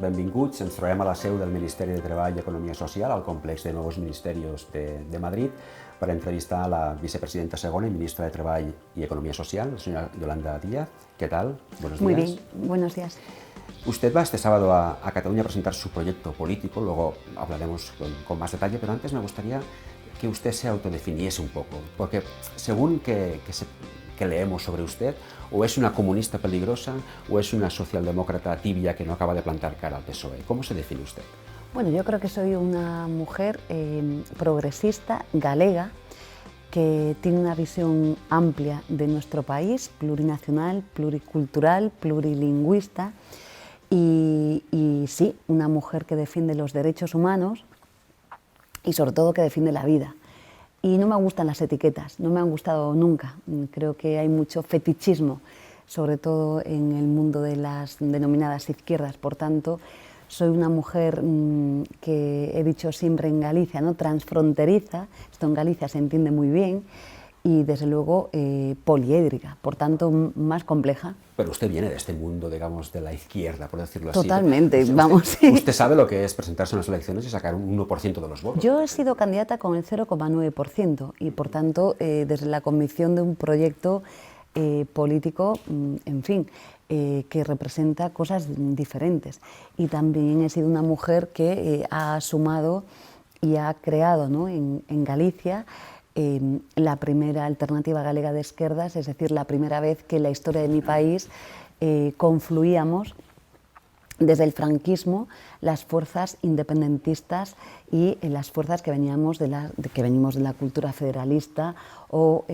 benvinguts. Ens trobem a la seu del Ministeri de Treball i Economia Social, al complex de Nuevos Ministerios de Madrid, para entrevistar a la vicepresidenta segona y ministra de Treball y Economía Social, la señora Yolanda Díaz. ¿Qué tal? Buenos días. Muy bien, buenos días. Usted va este sábado a Cataluña a presentar su proyecto político, luego hablaremos con más detalle, pero antes me gustaría que usted se autodefiniese un poco, porque según que leemos sobre usted, o es una comunista peligrosa o es una socialdemócrata tibia que no acaba de plantar cara al PSOE. ¿Cómo se define usted? Bueno, yo creo que soy una mujer progresista, galega, que tiene una visión amplia de nuestro país, plurinacional, pluricultural, plurilingüista y sí, una mujer que defiende los derechos humanos y sobre todo que defiende la vida. Y no me gustan las etiquetas, no me han gustado nunca. Creo que hay mucho fetichismo, sobre todo en el mundo de las denominadas izquierdas. Por tanto, soy una mujer que he dicho siempre en Galicia, ¿no? Transfronteriza, esto en Galicia se entiende muy bien, y desde luego poliédrica, por tanto más compleja. Pero usted viene de este mundo, digamos, de la izquierda, por decirlo así. Totalmente, vamos. Usted sabe lo que es presentarse en las elecciones y sacar un 1% de los votos. Yo he sido candidata con el 0,9% y por tanto desde la convicción de un proyecto político, en fin, que representa cosas diferentes. Y también he sido una mujer que ha sumado y ha creado, ¿no? en Galicia la primera alternativa galega de izquierdas, es decir, la primera vez que en la historia de mi país confluíamos desde el franquismo las fuerzas independentistas y las fuerzas que venimos de la cultura federalista o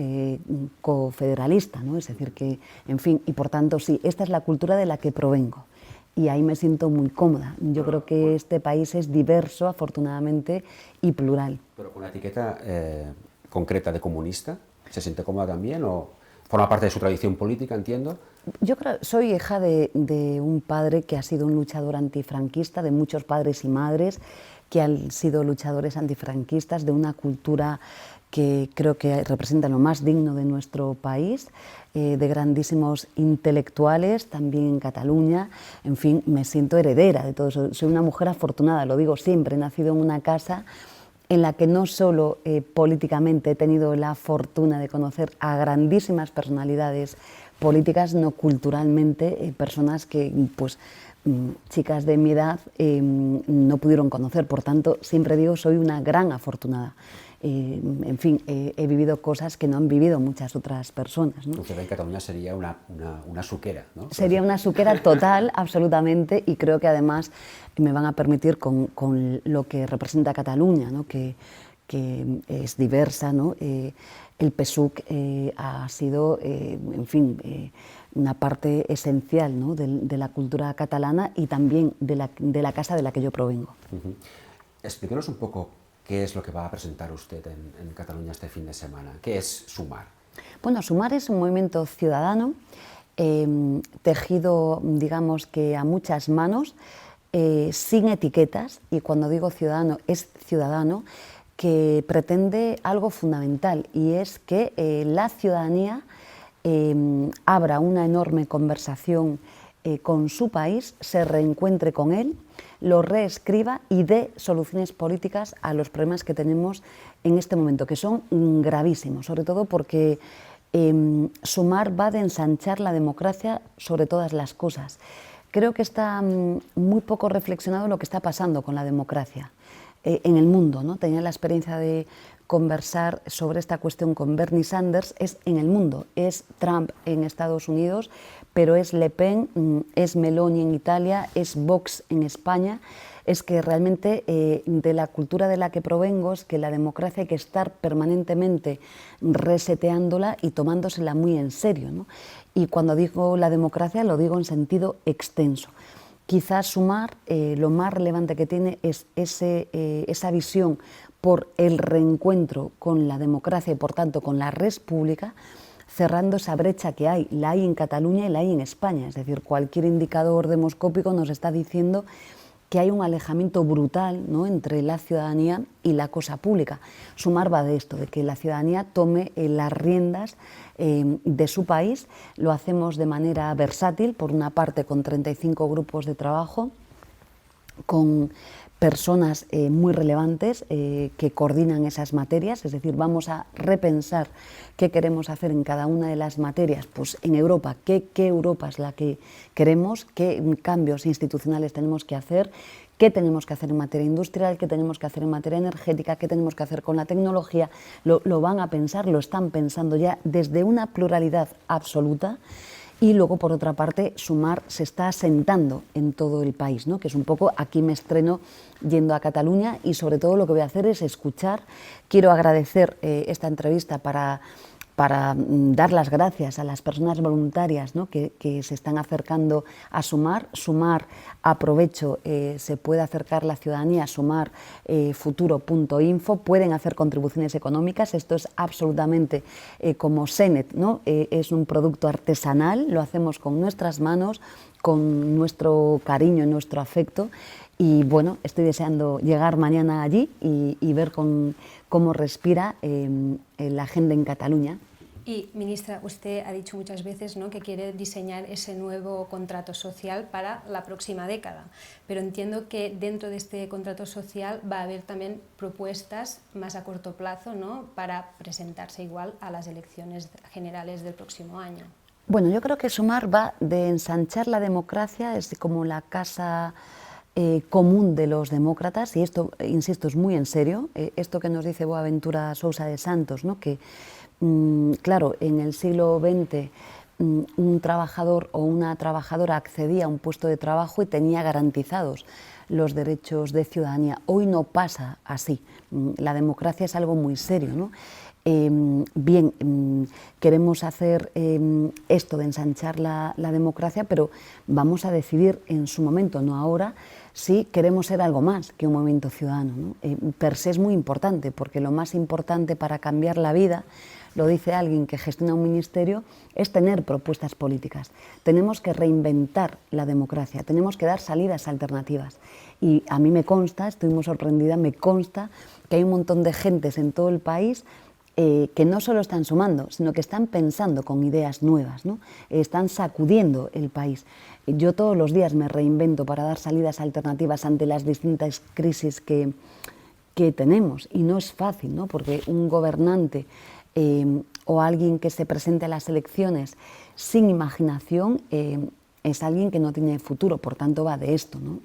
cofederalista, ¿no? Es decir, que, en fin, y por tanto sí, esta es la cultura de la que provengo. Y ahí me siento muy cómoda. Yo creo que este país es diverso, afortunadamente, y plural. Pero con la etiqueta concreta de comunista, ¿se siente cómoda también o forma parte de su tradición política, entiendo? Yo creo, soy hija de un padre que ha sido un luchador antifranquista, de muchos padres y madres que han sido luchadores antifranquistas, de una cultura que creo que representa lo más digno de nuestro país, de grandísimos intelectuales, también en Cataluña. En fin, me siento heredera de todo eso. Soy una mujer afortunada, lo digo siempre, he nacido en una casa en la que no solo políticamente he tenido la fortuna de conocer a grandísimas personalidades políticas, no culturalmente, personas que, pues, chicas de mi edad no pudieron conocer. Por tanto, siempre digo, soy una gran afortunada. En fin, he vivido cosas que no han vivido muchas otras personas, ¿no? Usted en Cataluña sería una suquera, ¿no? Sería una suquera total, absolutamente, y creo que además me van a permitir con lo que representa Cataluña, ¿no? que es diversa, ¿no? El PSUC ha sido, en fin, una parte esencial, ¿no? de la cultura catalana y también de la casa de la que yo provengo. Explíquenos un poco qué es lo que va a presentar usted en Cataluña este fin de semana. ¿Qué es Sumar? Bueno, Sumar es un movimiento ciudadano tejido, digamos que a muchas manos, sin etiquetas, y cuando digo ciudadano, es ciudadano, que pretende algo fundamental, y es que la ciudadanía abra una enorme conversación con su país, se reencuentre con él, lo reescriba y dé soluciones políticas a los problemas que tenemos en este momento, que son gravísimos, sobre todo porque Sumar va de ensanchar la democracia sobre todas las cosas. Creo que está muy poco reflexionado lo que está pasando con la democracia en el mundo, ¿no? Tenía la experiencia de conversar sobre esta cuestión con Bernie Sanders. Es en el mundo, es Trump en Estados Unidos, pero es Le Pen, es Meloni en Italia, es Vox en España. Es que realmente de la cultura de la que provengo es que la democracia hay que estar permanentemente reseteándola y tomándosela muy en serio, ¿no? Y cuando digo la democracia lo digo en sentido extenso. Quizás Sumar, lo más relevante que tiene es esa visión por el reencuentro con la democracia y por tanto con la res pública, cerrando esa brecha que hay, la hay en Cataluña y la hay en España. Es decir, cualquier indicador demoscópico nos está diciendo que hay un alejamiento brutal, ¿no?, entre la ciudadanía y la cosa pública. Sumar va de esto, de que la ciudadanía tome las riendas de su país. Lo hacemos de manera versátil, por una parte con 35 grupos de trabajo, con personas muy relevantes que coordinan esas materias, es decir, vamos a repensar qué queremos hacer en cada una de las materias, pues en Europa, qué Europa es la que queremos, qué cambios institucionales tenemos que hacer, qué tenemos que hacer en materia industrial, qué tenemos que hacer en materia energética, qué tenemos que hacer con la tecnología, lo van a pensar, lo están pensando ya desde una pluralidad absoluta. Y luego, por otra parte, Sumar se está asentando en todo el país, ¿no? Que es un poco, aquí me estreno yendo a Cataluña y sobre todo lo que voy a hacer es escuchar. Quiero agradecer esta entrevista para dar las gracias a las personas voluntarias, ¿no? que se están acercando a Sumar. Sumar, aprovecho, se puede acercar la ciudadanía a Sumar futuro.info, pueden hacer contribuciones económicas, esto es absolutamente como Senet, ¿no? Es un producto artesanal, lo hacemos con nuestras manos, con nuestro cariño, nuestro afecto. Y bueno, estoy deseando llegar mañana allí y ver cómo respira la gente en Cataluña. Y, ministra, usted ha dicho muchas veces, ¿no?, que quiere diseñar ese nuevo contrato social para la próxima década, pero entiendo que dentro de este contrato social va a haber también propuestas más a corto plazo, ¿no?, para presentarse igual a las elecciones generales del próximo año. Bueno, yo creo que Sumar va de ensanchar la democracia, es como la casa común de los demócratas, y esto, insisto, es muy en serio, esto que nos dice Boaventura Sousa de Santos, ¿no?, que claro, en el siglo XX un trabajador o una trabajadora accedía a un puesto de trabajo y tenía garantizados los derechos de ciudadanía. Hoy no pasa así, la democracia es algo muy serio, ¿no? Bien, queremos hacer esto de ensanchar la democracia, pero vamos a decidir en su momento, no ahora, si queremos ser algo más que un movimiento ciudadano, ¿no? Per se es muy importante, porque lo más importante para cambiar la vida, lo dice alguien que gestiona un ministerio, es tener propuestas políticas. Tenemos que reinventar la democracia, tenemos que dar salidas alternativas. Y a mí me consta, estoy muy sorprendida, me consta que hay un montón de gentes en todo el país que no solo están sumando, sino que están pensando con ideas nuevas, ¿no? Están sacudiendo el país. Yo todos los días me reinvento para dar salidas alternativas ante las distintas crisis que tenemos, y no es fácil, ¿no? Porque un gobernante o alguien que se presente a las elecciones sin imaginación es alguien que no tiene futuro, por tanto va de esto, ¿no?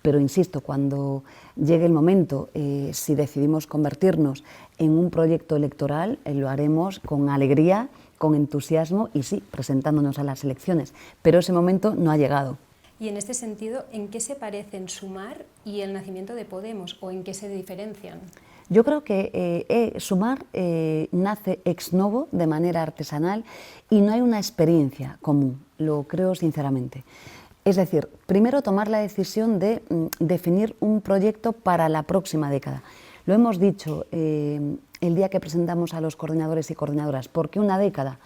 Pero insisto, cuando llegue el momento, si decidimos convertirnos en un proyecto electoral, lo haremos con alegría, con entusiasmo y sí, presentándonos a las elecciones, pero ese momento no ha llegado. Y en este sentido, ¿en qué se parecen Sumar y el nacimiento de Podemos, o en qué se diferencian? Yo creo que Sumar nace ex novo, de manera artesanal, y no hay una experiencia común, lo creo sinceramente. Es decir, primero tomar la decisión de definir un proyecto para la próxima década. Lo hemos dicho el día que presentamos a los coordinadores y coordinadoras. ¿Por qué una década?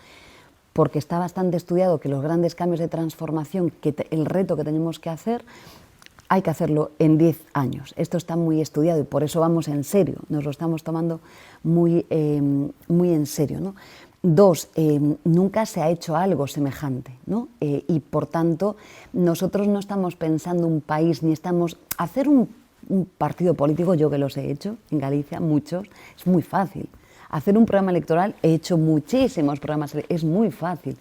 Porque está bastante estudiado que los grandes cambios de transformación, el reto que tenemos que hacer, hay que hacerlo en 10 años. Esto está muy estudiado y por eso vamos en serio, nos lo estamos tomando muy en serio, ¿no? Dos, nunca se ha hecho algo semejante, ¿no? Y por tanto, nosotros no estamos pensando un país, ni estamos... Hacer un partido político, yo que los he hecho en Galicia, muchos, es muy fácil. Hacer un programa electoral, he hecho muchísimos programas, es muy fácil.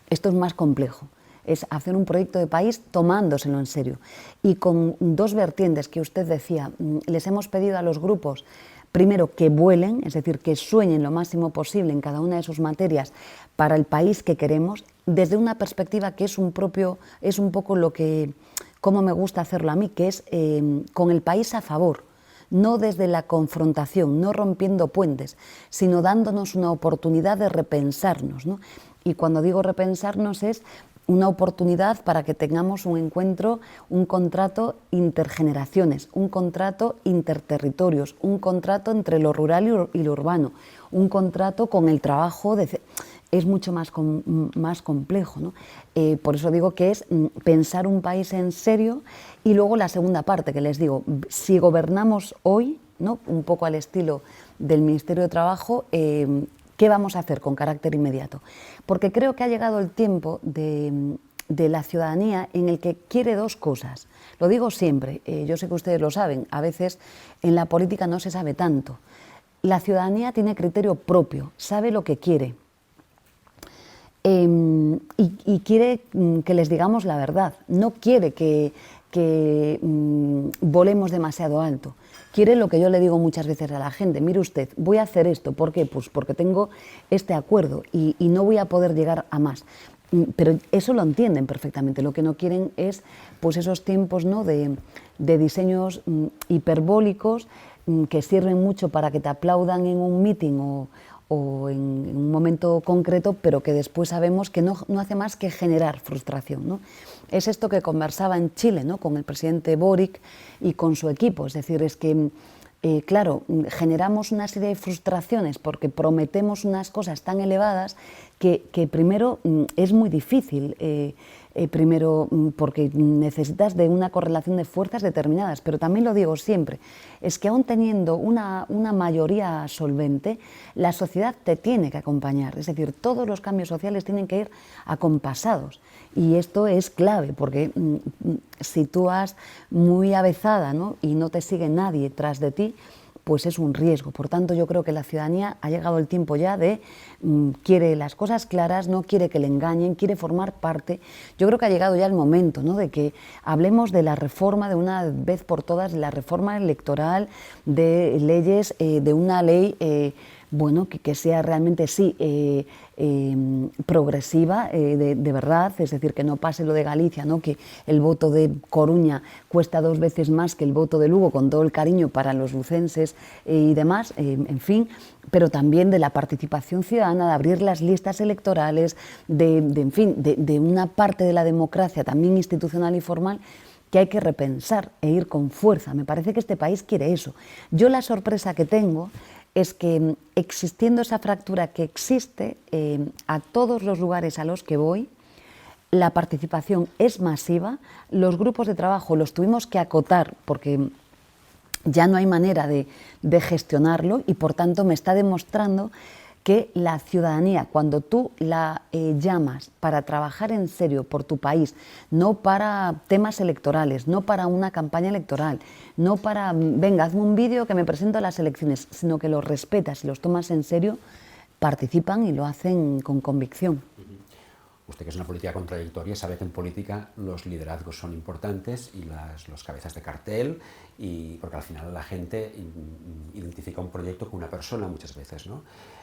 Esto es más complejo. Es hacer un proyecto de país tomándoselo en serio. Y con dos vertientes que usted decía, les hemos pedido a los grupos, primero, que vuelen, es decir, que sueñen lo máximo posible en cada una de sus materias para el país que queremos, desde una perspectiva que es un poco lo que, como me gusta hacerlo a mí, que es con el país a favor, no desde la confrontación, no rompiendo puentes, sino dándonos una oportunidad de repensarnos, ¿no? Y cuando digo repensarnos es una oportunidad para que tengamos un encuentro, un contrato intergeneraciones, un contrato interterritorios, un contrato entre lo rural y lo urbano, un contrato con el trabajo, es mucho más complejo, ¿no? Por eso digo que es pensar un país en serio. Y luego la segunda parte que les digo, si gobernamos hoy, ¿no?, un poco al estilo del Ministerio de Trabajo, ¿qué vamos a hacer con carácter inmediato? Porque creo que ha llegado el tiempo de de la ciudadanía en el que quiere dos cosas. Lo digo siempre, yo sé que ustedes lo saben, a veces en la política no se sabe tanto. La ciudadanía tiene criterio propio, sabe lo que quiere y quiere que les digamos la verdad, no quiere que volemos demasiado alto. Quiere lo que yo le digo muchas veces a la gente: mire usted, voy a hacer esto, ¿por qué? Pues porque tengo este acuerdo y no voy a poder llegar a más. Pero eso lo entienden perfectamente. Lo que no quieren es pues esos tiempos, ¿no?, de diseños hiperbólicos que sirven mucho para que te aplaudan en un meeting o en un momento concreto, pero que después sabemos que no hace más que generar frustración, ¿no? Es esto que conversaba en Chile, ¿no?, con el presidente Boric y con su equipo. Es decir, es que, claro, generamos una serie de frustraciones porque prometemos unas cosas tan elevadas que primero es muy difícil, primero porque necesitas de una correlación de fuerzas determinadas, pero también lo digo siempre, es que aún teniendo una mayoría solvente, la sociedad te tiene que acompañar, es decir, todos los cambios sociales tienen que ir acompasados. Y esto es clave, porque si tú vas muy avezada, ¿no?, y no te sigue nadie tras de ti, pues es un riesgo. Por tanto, yo creo que la ciudadanía ha llegado el tiempo ya de quiere las cosas claras, no quiere que le engañen, quiere formar parte. Yo creo que ha llegado ya el momento, ¿no?, de que hablemos de la reforma de una vez por todas, de la reforma electoral, de leyes, de una ley bueno, que sea realmente sí progresiva, de verdad, es decir, que no pase lo de Galicia, ¿no?, que el voto de Coruña cuesta 2 veces más que el voto de Lugo, con todo el cariño para los lucenses y demás, en fin, pero también de la participación ciudadana, de abrir las listas electorales, en fin, de una parte de la democracia también institucional y formal que hay que repensar e ir con fuerza. Me parece que este país quiere eso. Yo la sorpresa que tengo es que existiendo esa fractura que existe, a todos los lugares a los que voy, la participación es masiva, los grupos de trabajo los tuvimos que acotar porque ya no hay manera de gestionarlo y por tanto me está demostrando que la ciudadanía, cuando tú la llamas para trabajar en serio por tu país, no para temas electorales, no para una campaña electoral, no para, venga, hazme un vídeo que me presento a las elecciones, sino que los respetas y los tomas en serio, participan y lo hacen con convicción. Usted, que es una política con trayectoria, sabe que en política los liderazgos son importantes y los cabezas de cartel, porque al final la gente identifica un proyecto con una persona muchas veces, ¿no?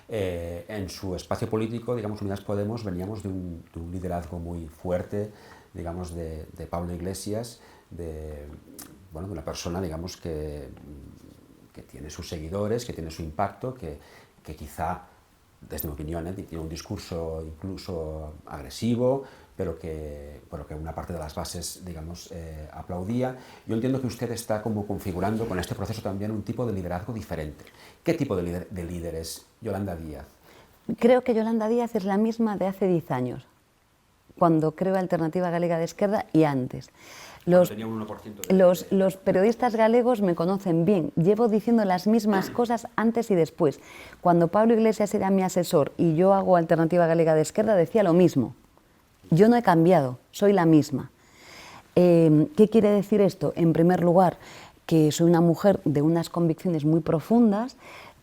En su espacio político, digamos, Unidas Podemos, veníamos de un liderazgo muy fuerte, digamos, de Pablo Iglesias, de una persona, digamos, que tiene sus seguidores, que tiene su impacto, que quizá, desde mi opinión, tiene un discurso incluso agresivo, pero que una parte de las bases, digamos, aplaudía. Yo entiendo que usted está como configurando con este proceso también un tipo de liderazgo diferente. ¿Qué tipo de líder es Yolanda Díaz? Creo que Yolanda Díaz es la misma de hace 10 años, cuando creo Alternativa Galega de Esquerda y antes. Los periodistas galegos me conocen bien, llevo diciendo las mismas cosas antes y después. Cuando Pablo Iglesias era mi asesor y yo hago Alternativa Galega de Esquerda, decía lo mismo. Yo no he cambiado, soy la misma. ¿Qué quiere decir esto? En primer lugar, que soy una mujer de unas convicciones muy profundas,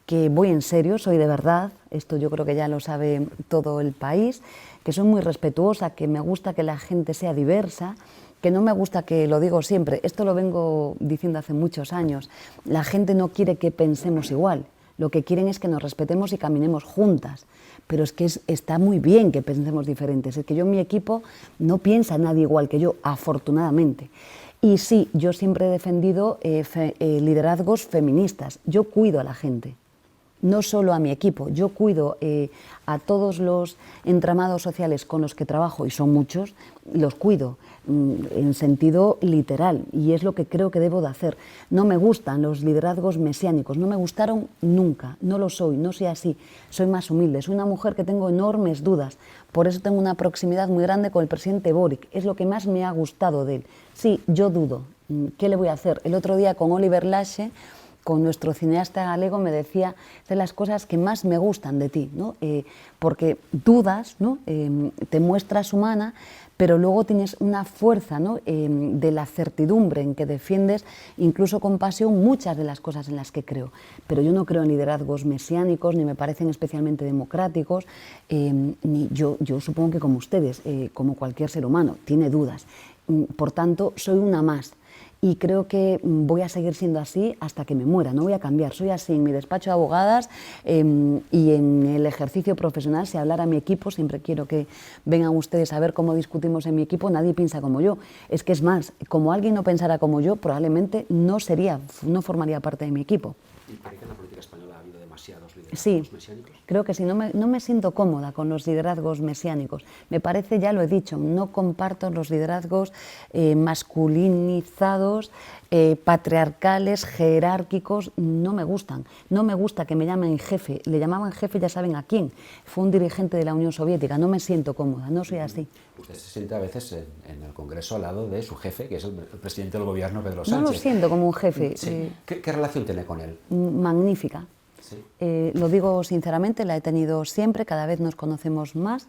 que voy en serio, soy de verdad, esto yo creo que ya lo sabe todo el país, que soy muy respetuosa, que me gusta que la gente sea diversa, que no me gusta, que lo digo siempre, esto lo vengo diciendo hace muchos años, la gente no quiere que pensemos igual, lo que quieren es que nos respetemos y caminemos juntas, pero es que está muy bien que pensemos diferentes, es que yo en mi equipo no piensa nadie igual que yo, afortunadamente. Y sí, yo siempre he defendido liderazgos feministas, yo cuido a la gente. No solo a mi equipo, yo cuido a todos los entramados sociales con los que trabajo, y son muchos, los cuido en sentido literal, y es lo que creo que debo de hacer. No me gustan los liderazgos mesiánicos, no me gustaron nunca, no lo soy, no soy así, soy más humilde, soy una mujer que tengo enormes dudas, por eso tengo una proximidad muy grande con el presidente Boric, es lo que más me ha gustado de él. Sí, yo dudo, ¿qué le voy a hacer? El otro día con Oliver Lache con nuestro cineasta galego me decía de las cosas que más me gustan de ti, ¿no? Porque dudas, ¿no? Te muestras humana, pero luego tienes una fuerza, ¿no? De la certidumbre en que defiendes, incluso con pasión, muchas de las cosas en las que creo. Pero yo no creo en liderazgos mesiánicos, ni me parecen especialmente democráticos, ni yo supongo que como ustedes, como cualquier ser humano, tiene dudas. Por tanto, soy una más. Y creo que voy a seguir siendo así hasta que me muera, no voy a cambiar. Soy así en mi despacho de abogadas y en el ejercicio profesional. Si hablara a mi equipo, siempre quiero que vengan ustedes a ver cómo discutimos en mi equipo, nadie piensa como yo. Es que es más, como alguien no pensara como yo, probablemente no formaría parte de mi equipo. ¿Y cree que en la política española ha habido demasiados liderazgos mesiánicos? Creo que sí, no me siento cómoda con los liderazgos mesiánicos. Me parece, ya lo he dicho, no comparto los liderazgos masculinizados, patriarcales, jerárquicos, no me gustan. No me gusta que me llamen jefe, le llamaban jefe, ya saben a quién. Fue un dirigente de la Unión Soviética, no me siento cómoda, no soy así. Usted se siente a veces en el Congreso al lado de su jefe, que es el presidente del gobierno, Pedro Sánchez. No lo siento como un jefe. Sí. ¿Qué relación tiene con él? Magnífica. Sí. Lo digo sinceramente, la he tenido siempre, cada vez nos conocemos más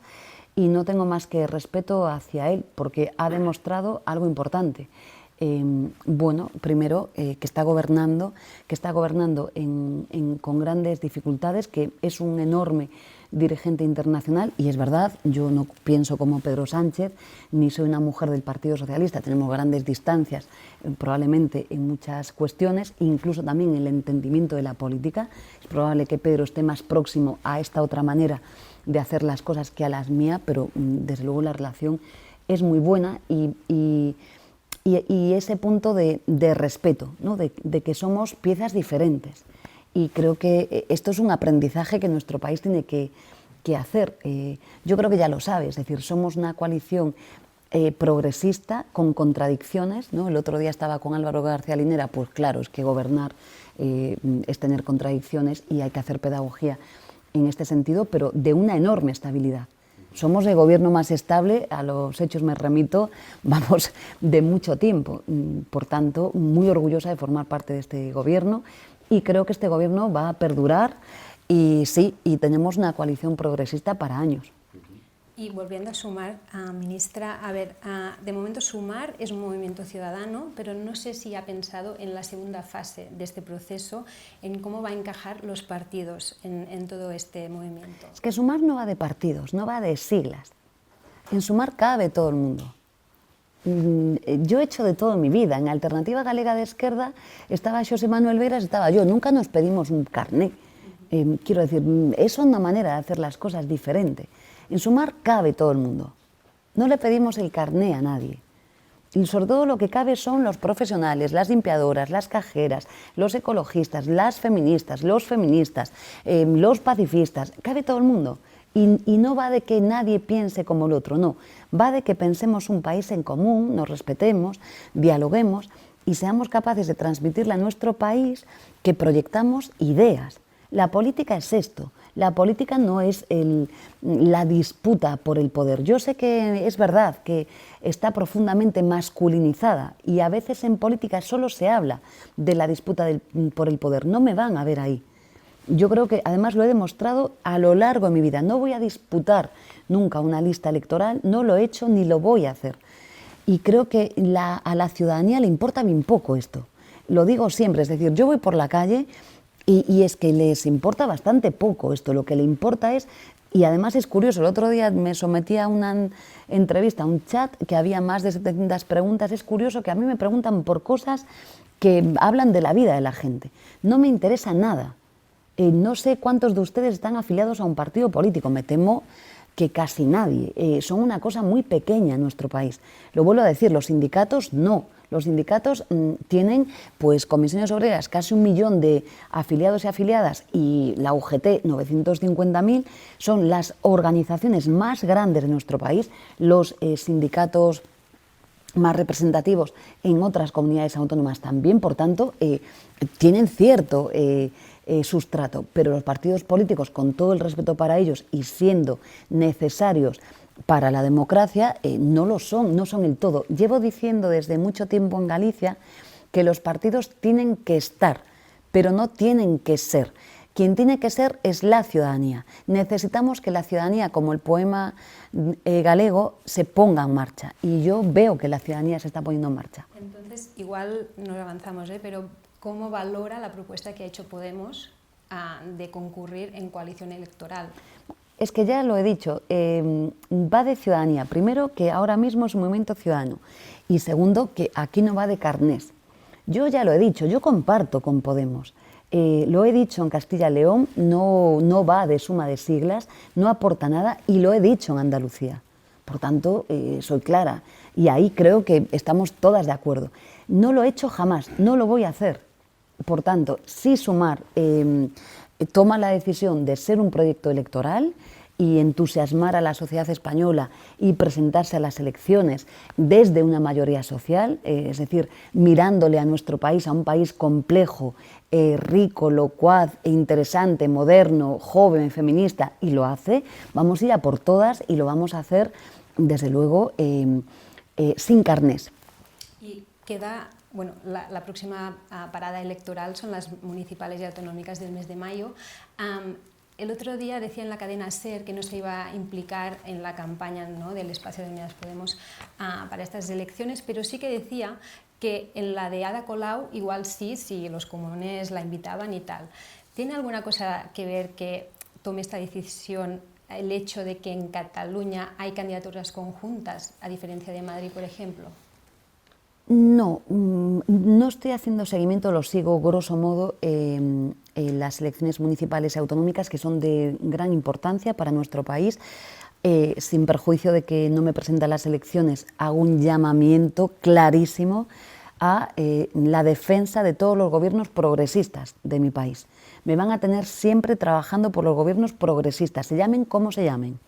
y no tengo más que respeto hacia él porque ha demostrado algo importante. Bueno, primero que está gobernando con grandes dificultades, que es un enorme dirigente internacional y es verdad, yo no pienso como Pedro Sánchez, ni soy una mujer del Partido Socialista, tenemos grandes distancias probablemente en muchas cuestiones, incluso también en el entendimiento de la política. Es probable que Pedro esté más próximo a esta otra manera de hacer las cosas que a las mías, pero desde luego la relación es muy buena y ese punto de respeto, ¿no? de que somos piezas diferentes. Y creo que esto es un aprendizaje que nuestro país tiene que hacer. Yo creo que ya lo sabe, es decir, somos una coalición progresista con contradicciones, ¿no? El otro día estaba con Álvaro García Linera, pues claro, es que gobernar es tener contradicciones y hay que hacer pedagogía en este sentido, pero de una enorme estabilidad. Somos el gobierno más estable, a los hechos me remito, vamos, de mucho tiempo. Por tanto, muy orgullosa de formar parte de este gobierno y creo que este gobierno va a perdurar y sí, y tenemos una coalición progresista para años. Y volviendo a Sumar, ministra, a ver, de momento Sumar es un movimiento ciudadano, pero no sé si ha pensado en la segunda fase de este proceso, en cómo va a encajar los partidos en todo este movimiento. Es que Sumar no va de partidos, no va de siglas. En Sumar cabe todo el mundo. Yo he hecho de todo en mi vida. En Alternativa Galega de Esquerda estaba Xosé Manuel Beiras, estaba yo. Nunca nos pedimos un carné. Quiero decir, es una manera de hacer las cosas diferente. En Sumar cabe todo el mundo. No le pedimos el carné a nadie. Y sobre todo lo que cabe son los profesionales, las limpiadoras, las cajeras, los ecologistas, las feministas, los feministas, los pacifistas. Cabe todo el mundo. Y no va de que nadie piense como el otro, no. Va de que pensemos un país en común, nos respetemos, dialoguemos y seamos capaces de transmitirle a nuestro país que proyectamos ideas. La política es esto. La política no es la disputa por el poder. Yo sé que es verdad que está profundamente masculinizada y a veces en política solo se habla de la disputa por el poder. No me van a ver ahí. Yo creo que además lo he demostrado a lo largo de mi vida. No voy a disputar nunca una lista electoral, no lo he hecho ni lo voy a hacer. Y creo que a la ciudadanía le importa bien poco esto. Lo digo siempre, es decir, yo voy por la calle y es que les importa bastante poco esto. Lo que le importa es, y además es curioso, el otro día me sometí a una entrevista, a un chat que había más de 700 preguntas. Es curioso que a mí me preguntan por cosas que hablan de la vida de la gente. No me interesa nada. No sé cuántos de ustedes están afiliados a un partido político, me temo que casi nadie. Son una cosa muy pequeña en nuestro país. Lo vuelvo a decir, los sindicatos no. Los sindicatos tienen pues comisiones obreras, casi 1 millón de afiliados y afiliadas, y la UGT 950.000, son las organizaciones más grandes de nuestro país, los sindicatos más representativos en otras comunidades autónomas también, por tanto, tienen cierto sustrato, pero los partidos políticos, con todo el respeto para ellos y siendo necesarios para la democracia, no lo son, no son el todo. Llevo diciendo desde mucho tiempo en Galicia que los partidos tienen que estar, pero no tienen que ser. Quien tiene que ser es la ciudadanía. Necesitamos que la ciudadanía, como el poema galego, se ponga en marcha. Y yo veo que la ciudadanía se está poniendo en marcha. Entonces, igual no avanzamos, pero ¿cómo valora la propuesta que ha hecho Podemos de concurrir en coalición electoral? Es que ya lo he dicho, va de ciudadanía. Primero, que ahora mismo es un movimiento ciudadano. Y segundo, que aquí no va de carnés. Yo ya lo he dicho, yo comparto con Podemos. Lo he dicho en Castilla y León, no va de suma de siglas, no aporta nada, y lo he dicho en Andalucía. Por tanto, soy clara, y ahí creo que estamos todas de acuerdo. No lo he hecho jamás, no lo voy a hacer. Por tanto, si Sumar toma la decisión de ser un proyecto electoral y entusiasmar a la sociedad española y presentarse a las elecciones desde una mayoría social, es decir, mirándole a nuestro país, a un país complejo, rico, locuaz, interesante, moderno, joven, feminista, y lo hace, vamos a ir a por todas y lo vamos a hacer, desde luego, sin carnés. Y queda, bueno, la próxima parada electoral son las municipales y autonómicas del mes de mayo. El otro día decía en la cadena SER que no se iba a implicar en la campaña, ¿no?, del espacio de Unidas Podemos para estas elecciones, pero sí que decía que en la de Ada Colau igual sí, si los comunes la invitaban y tal. ¿Tiene alguna cosa que ver que tome esta decisión el hecho de que en Cataluña hay candidaturas conjuntas, a diferencia de Madrid, por ejemplo? No, no estoy haciendo seguimiento, lo sigo grosso modo en las elecciones municipales y autonómicas, que son de gran importancia para nuestro país. Sin perjuicio de que no me presente a las elecciones, hago un llamamiento clarísimo a la defensa de todos los gobiernos progresistas de mi país. Me van a tener siempre trabajando por los gobiernos progresistas, se llamen como se llamen.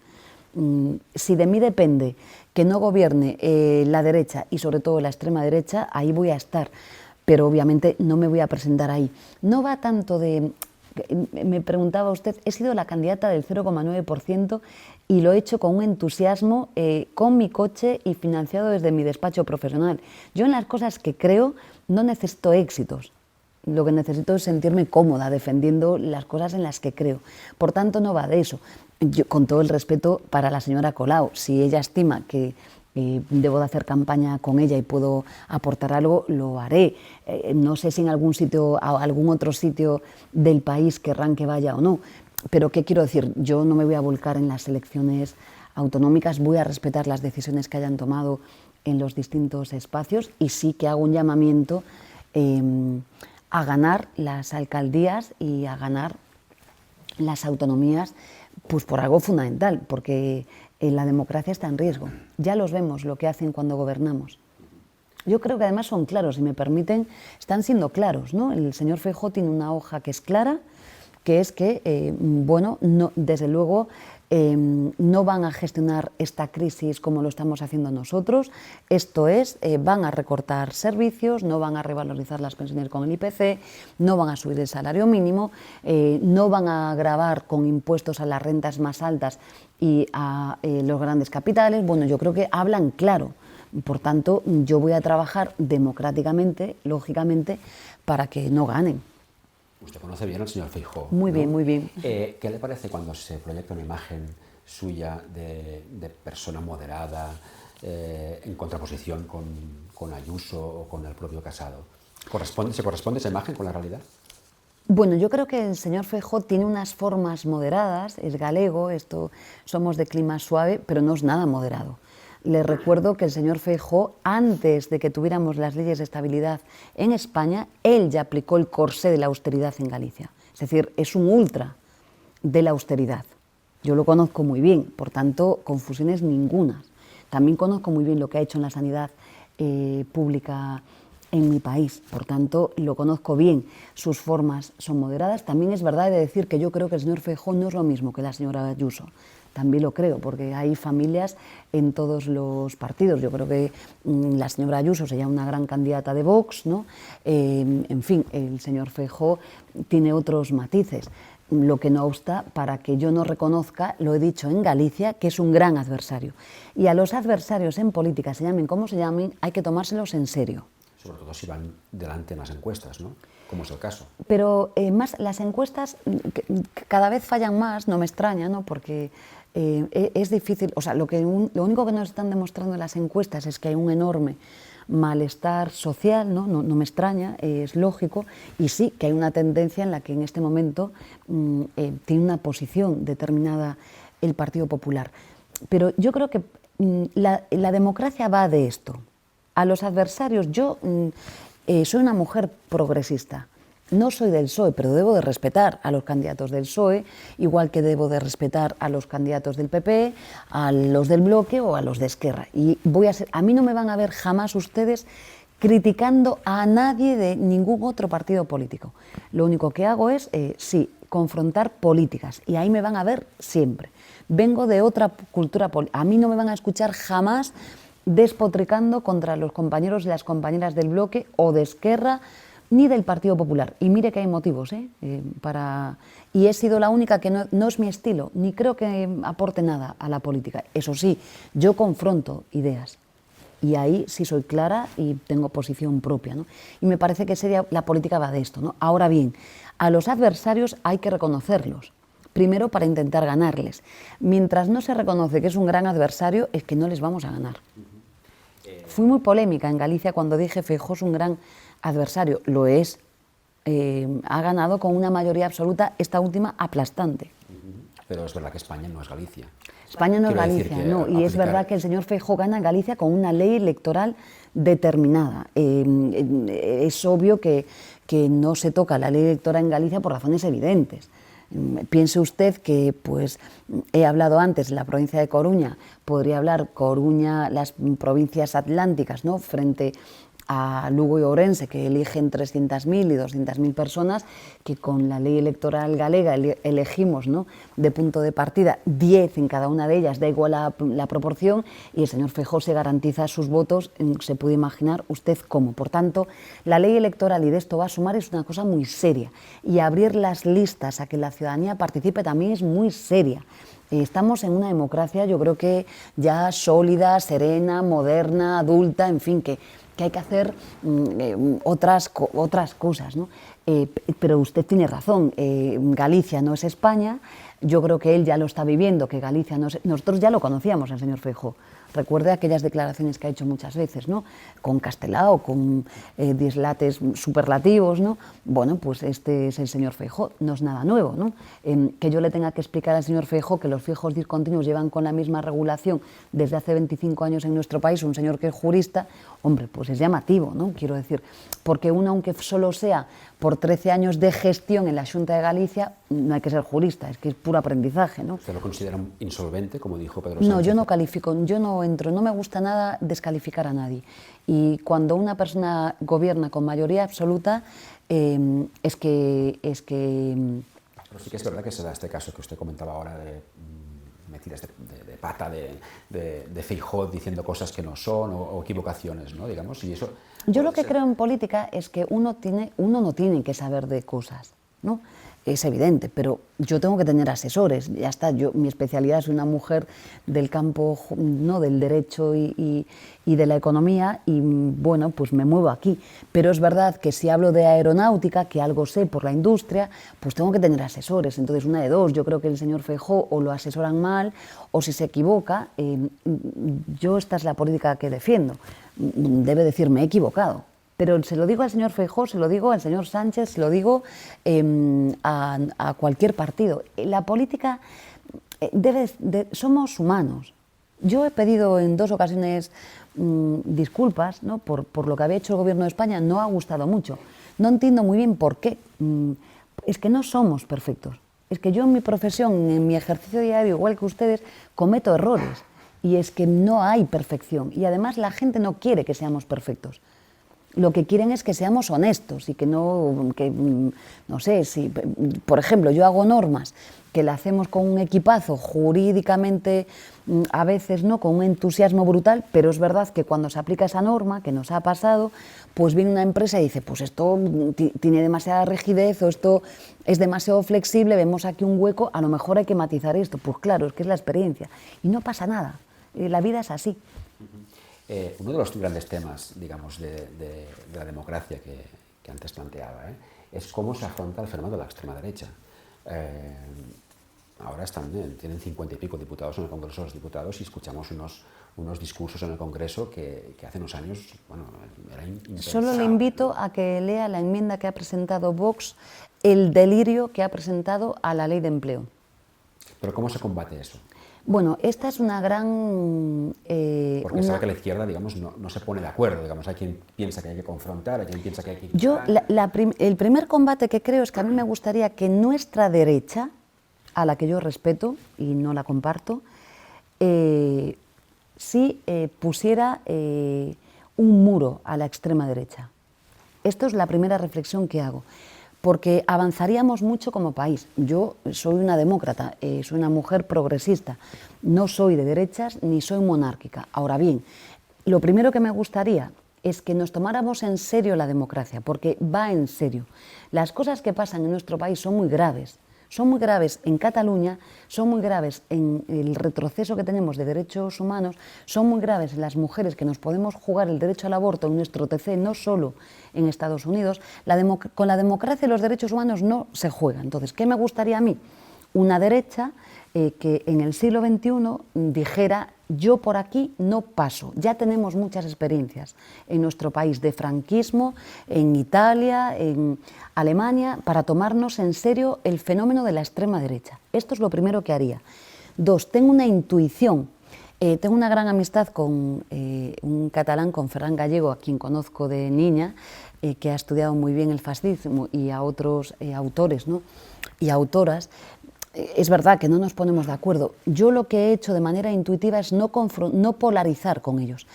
Si de mí depende que no gobierne la derecha y sobre todo la extrema derecha, ahí voy a estar, pero obviamente no me voy a presentar ahí. No va tanto de... Me preguntaba usted, he sido la candidata del 0,9% y lo he hecho con un entusiasmo, con mi coche y financiado desde mi despacho profesional. Yo en las cosas que creo no necesito éxitos. Lo que necesito es sentirme cómoda defendiendo las cosas en las que creo. Por tanto, no va de eso. Yo, con todo el respeto para la señora Colau, si ella estima que debo de hacer campaña con ella y puedo aportar algo, lo haré. No sé si en algún sitio, algún otro sitio del país querrán que vaya o no. Pero ¿qué quiero decir? Yo no me voy a volcar en las elecciones autonómicas, voy a respetar las decisiones que hayan tomado en los distintos espacios y sí que hago un llamamiento a ganar las alcaldías y a ganar las autonomías, pues por algo fundamental, porque la democracia está en riesgo. Ya los vemos lo que hacen cuando gobernamos. Yo creo que además son claros, si me permiten, están siendo claros, ¿no? El señor Feijóo tiene una hoja que es clara, que es que, bueno, no, desde luego no van a gestionar esta crisis como lo estamos haciendo nosotros, esto es, van a recortar servicios, no van a revalorizar las pensiones con el IPC, no van a subir el salario mínimo, no van a gravar con impuestos a las rentas más altas y a los grandes capitales. Bueno, yo creo que hablan claro. Por tanto, yo voy a trabajar democráticamente, lógicamente, para que no ganen. Usted conoce bien al señor Feijóo. Muy ¿no? bien, muy bien. ¿Qué le parece cuando se proyecta una imagen suya de persona moderada, en contraposición con Ayuso o con el propio Casado? ¿Se corresponde esa imagen con la realidad? Bueno, yo creo que el señor Feijóo tiene unas formas moderadas, es galego, somos de clima suave, pero no es nada moderado. Les recuerdo que el señor Feijóo, antes de que tuviéramos las leyes de estabilidad en España, él ya aplicó el corsé de la austeridad en Galicia. Es decir, es un ultra de la austeridad. Yo lo conozco muy bien, por tanto, confusiones ninguna. También conozco muy bien lo que ha hecho en la sanidad pública en mi país, por tanto, lo conozco bien. Sus formas son moderadas. También es verdad de decir que yo creo que el señor Feijóo no es lo mismo que la señora Ayuso. También lo creo, porque hay familias en todos los partidos. Yo creo que la señora Ayuso sería una gran candidata de Vox, ¿no? En fin, el señor Feijóo tiene otros matices. Lo que no obsta, para que yo no reconozca, lo he dicho en Galicia, que es un gran adversario. Y a los adversarios en política, se llamen como se llamen, hay que tomárselos en serio. Sobre todo si van delante en las encuestas, ¿no? Como es el caso. Pero más las encuestas cada vez fallan más, no me extraña, ¿no? Porque es difícil, o sea, lo único que nos están demostrando las encuestas es que hay un enorme malestar social, ¿no? No me extraña, es lógico, y sí que hay una tendencia en la que en este momento tiene una posición determinada el Partido Popular. Pero yo creo que la democracia va de esto. A los adversarios, yo soy una mujer progresista. No soy del PSOE, pero debo de respetar a los candidatos del PSOE, igual que debo de respetar a los candidatos del PP, a los del Bloque o a los de Esquerra. Y a mí no me van a ver jamás ustedes criticando a nadie de ningún otro partido político. Lo único que hago es, sí, confrontar políticas, y ahí me van a ver siempre. Vengo de otra cultura política. A mí no me van a escuchar jamás despotricando contra los compañeros y las compañeras del Bloque o de Esquerra, ni del Partido Popular. Y mire que hay motivos, y he sido la única que no es mi estilo, ni creo que aporte nada a la política. Eso sí, yo confronto ideas, y ahí sí soy clara y tengo posición propia, ¿no? Y me parece que la política va de esto, ¿no? Ahora bien, a los adversarios hay que reconocerlos, primero para intentar ganarles. Mientras no se reconoce que es un gran adversario, es que no les vamos a ganar. Fui muy polémica en Galicia cuando dije Feijóo es un gran adversario, lo es, ha ganado con una mayoría absoluta, esta última aplastante. Pero es verdad que España no es Galicia. España no es Galicia, no, y es verdad que el señor Feijóo gana en Galicia con una ley electoral determinada. Es obvio que no se toca la ley electoral en Galicia por razones evidentes. Piense usted que, pues, he hablado antes de la provincia de Coruña, podría hablar Coruña, las provincias atlánticas, ¿no?, frente a Lugo y Ourense, que eligen 300.000 y 200.000 personas, que con la ley electoral galega elegimos, ¿no?, de punto de partida 10 en cada una de ellas, da igual la proporción, y el señor Feijóo se garantiza sus votos, se puede imaginar usted cómo. Por tanto, la ley electoral, y de esto va a sumar, es una cosa muy seria, y abrir las listas a que la ciudadanía participe también es muy seria. Estamos en una democracia, yo creo que ya sólida, serena, moderna, adulta, en fin, que hay que hacer otras cosas, ¿no? Pero usted tiene razón, Galicia no es España, yo creo que él ya lo está viviendo, que Galicia no es... Nosotros ya lo conocíamos, el señor Feijóo. Recuerde aquellas declaraciones que ha hecho muchas veces, ¿no?, con Castelao, con dislates superlativos, ¿no? Bueno, pues este es el señor Feijóo, no es nada nuevo, ¿no? Que yo le tenga que explicar al señor Feijóo que los fijos discontinuos llevan con la misma regulación desde hace 25 años en nuestro país, un señor que es jurista, hombre, pues es llamativo, ¿no? Quiero decir, porque uno, aunque solo sea por 13 años de gestión en la Xunta de Galicia, no hay que ser jurista, es que es puro aprendizaje, ¿no? ¿Usted lo considera insolvente, como dijo Pedro Sánchez? No, yo no califico, yo no entro, no me gusta nada descalificar a nadie. Y cuando una persona gobierna con mayoría absoluta, es que... Pero sí que es verdad que se da este caso que usted comentaba ahora de metidas de pata de Feijóo diciendo cosas que no son o equivocaciones, ¿no?, digamos, y eso... Yo lo que creo en política es que uno no tiene que saber de cosas, ¿no? Es evidente, pero yo tengo que tener asesores, ya está. Mi especialidad, soy una mujer del campo, ¿no?, del derecho y de la economía, y bueno, pues me muevo aquí. Pero es verdad que si hablo de aeronáutica, que algo sé por la industria, pues tengo que tener asesores. Entonces, una de dos, yo creo que el señor Feijóo o lo asesoran mal, o si se equivoca, esta es la política que defiendo. Debe decir, me he equivocado. Pero se lo digo al señor Feijóo, se lo digo al señor Sánchez, se lo digo a cualquier partido. La política somos humanos. Yo he pedido en 2 ocasiones disculpas, ¿no?, por lo que había hecho el Gobierno de España, no ha gustado mucho. No entiendo muy bien por qué. Es que no somos perfectos. Es que yo en mi profesión, en mi ejercicio diario, igual que ustedes, cometo errores. Y es que no hay perfección. Y además la gente no quiere que seamos perfectos. Lo que quieren es que seamos honestos y no sé, si, por ejemplo, yo hago normas que la hacemos con un equipazo jurídicamente, a veces no, con un entusiasmo brutal, pero es verdad que cuando se aplica esa norma, que nos ha pasado, pues viene una empresa y dice, pues esto tiene demasiada rigidez o esto es demasiado flexible, vemos aquí un hueco, a lo mejor hay que matizar esto. Pues claro, es que es la experiencia y no pasa nada, la vida es así. Uno de los grandes temas, digamos, de la democracia que antes planteaba, es cómo se afronta el fenómeno de la extrema derecha. Ahora tienen 50 y pico diputados en el Congreso de los Diputados y escuchamos unos discursos en el Congreso que hace unos años, bueno, era impensable. Solo le invito a que lea la enmienda que ha presentado Vox, el delirio que ha presentado a la ley de empleo. ¿Pero cómo se combate eso? Bueno, esta es una gran... Porque sabe que la izquierda, digamos, no se pone de acuerdo, digamos, hay quien piensa que hay que confrontar, hay quien piensa que hay que... Yo, el primer combate que creo es que a mí me gustaría que nuestra derecha, a la que yo respeto y no la comparto, sí pusiera un muro a la extrema derecha. Esto es la primera reflexión que hago, porque avanzaríamos mucho como país. Yo soy una demócrata, soy una mujer progresista, no soy de derechas ni soy monárquica. Ahora bien, lo primero que me gustaría es que nos tomáramos en serio la democracia, porque va en serio. Las cosas que pasan en nuestro país son muy graves. Son muy graves en Cataluña, son muy graves en el retroceso que tenemos de derechos humanos, son muy graves en las mujeres que nos podemos jugar el derecho al aborto en nuestro TC, no solo en Estados Unidos. Con la democracia y los derechos humanos no se juega. Entonces, ¿qué me gustaría a mí? Una derecha que en el siglo XXI dijera: yo por aquí no paso. Ya tenemos muchas experiencias en nuestro país de franquismo, en Italia, en Alemania, para tomarnos en serio el fenómeno de la extrema derecha. Esto es lo primero que haría. Dos, tengo una intuición. Tengo una gran amistad con un catalán, con Ferran Gallego, a quien conozco de niña, que ha estudiado muy bien el fascismo, y a otros autores, ¿no?, y autoras. Es verdad que no nos ponemos de acuerdo. Yo lo que he hecho de manera intuitiva es no polarizar con ellos.